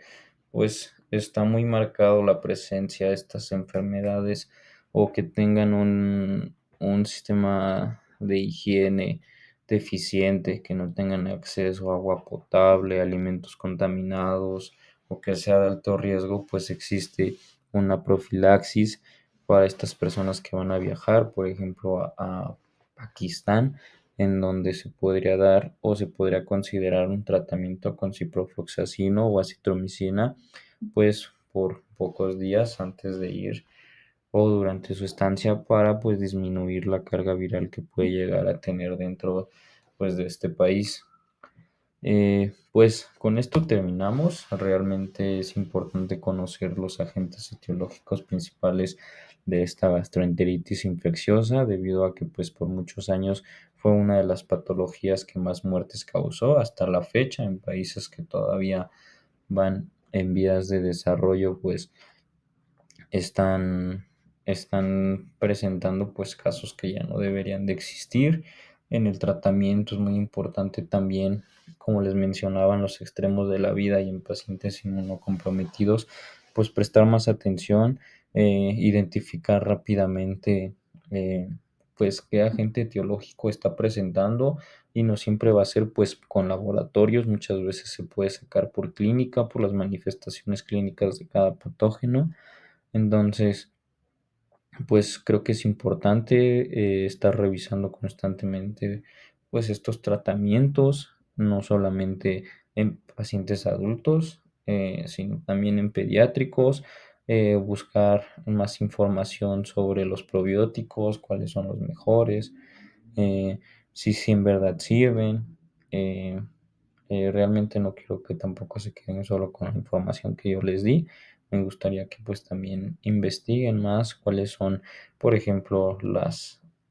pues está muy marcado la presencia de estas enfermedades o que tengan un sistema de higiene deficiente, que no tengan acceso a agua potable, alimentos contaminados o que sea de alto riesgo, pues existe una profilaxis para estas personas que van a viajar, por ejemplo, a Pakistán, en donde se podría dar o se podría considerar un tratamiento con ciprofloxacino o acitromicina, pues por pocos días antes de ir o durante su estancia, para pues disminuir la carga viral que puede llegar a tener dentro pues de este país. Pues con esto terminamos. Realmente es importante conocer los agentes etiológicos principales de esta gastroenteritis infecciosa, debido a que pues por muchos años fue una de las patologías que más muertes causó hasta la fecha en países que todavía van en vías de desarrollo, pues están, están presentando pues casos que ya no deberían de existir. En el tratamiento es muy importante también, como les mencionaba, en los extremos de la vida y en pacientes inmunocomprometidos, pues prestar más atención, identificar rápidamente eh, pues qué agente etiológico está presentando, y no siempre va a ser pues con laboratorios, muchas veces se puede sacar por clínica, por las manifestaciones clínicas de cada patógeno. Entonces, pues creo que es importante estar revisando constantemente pues estos tratamientos, no solamente en pacientes adultos, sino también en pediátricos, buscar más información sobre los probióticos, cuáles son los mejores, eh, si en verdad sirven. eh, Realmente no quiero que tampoco se queden solo con la información que yo les di. Me gustaría que pues también investiguen más cuáles son, por ejemplo,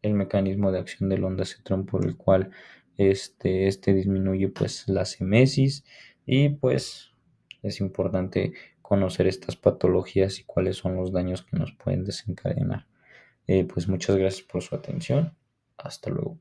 el mecanismo de acción del ondansetron, por el cual este disminuye pues la emesis, y pues es importante conocer estas patologías y cuáles son los daños que nos pueden desencadenar. Pues muchas gracias por su atención. Hasta luego.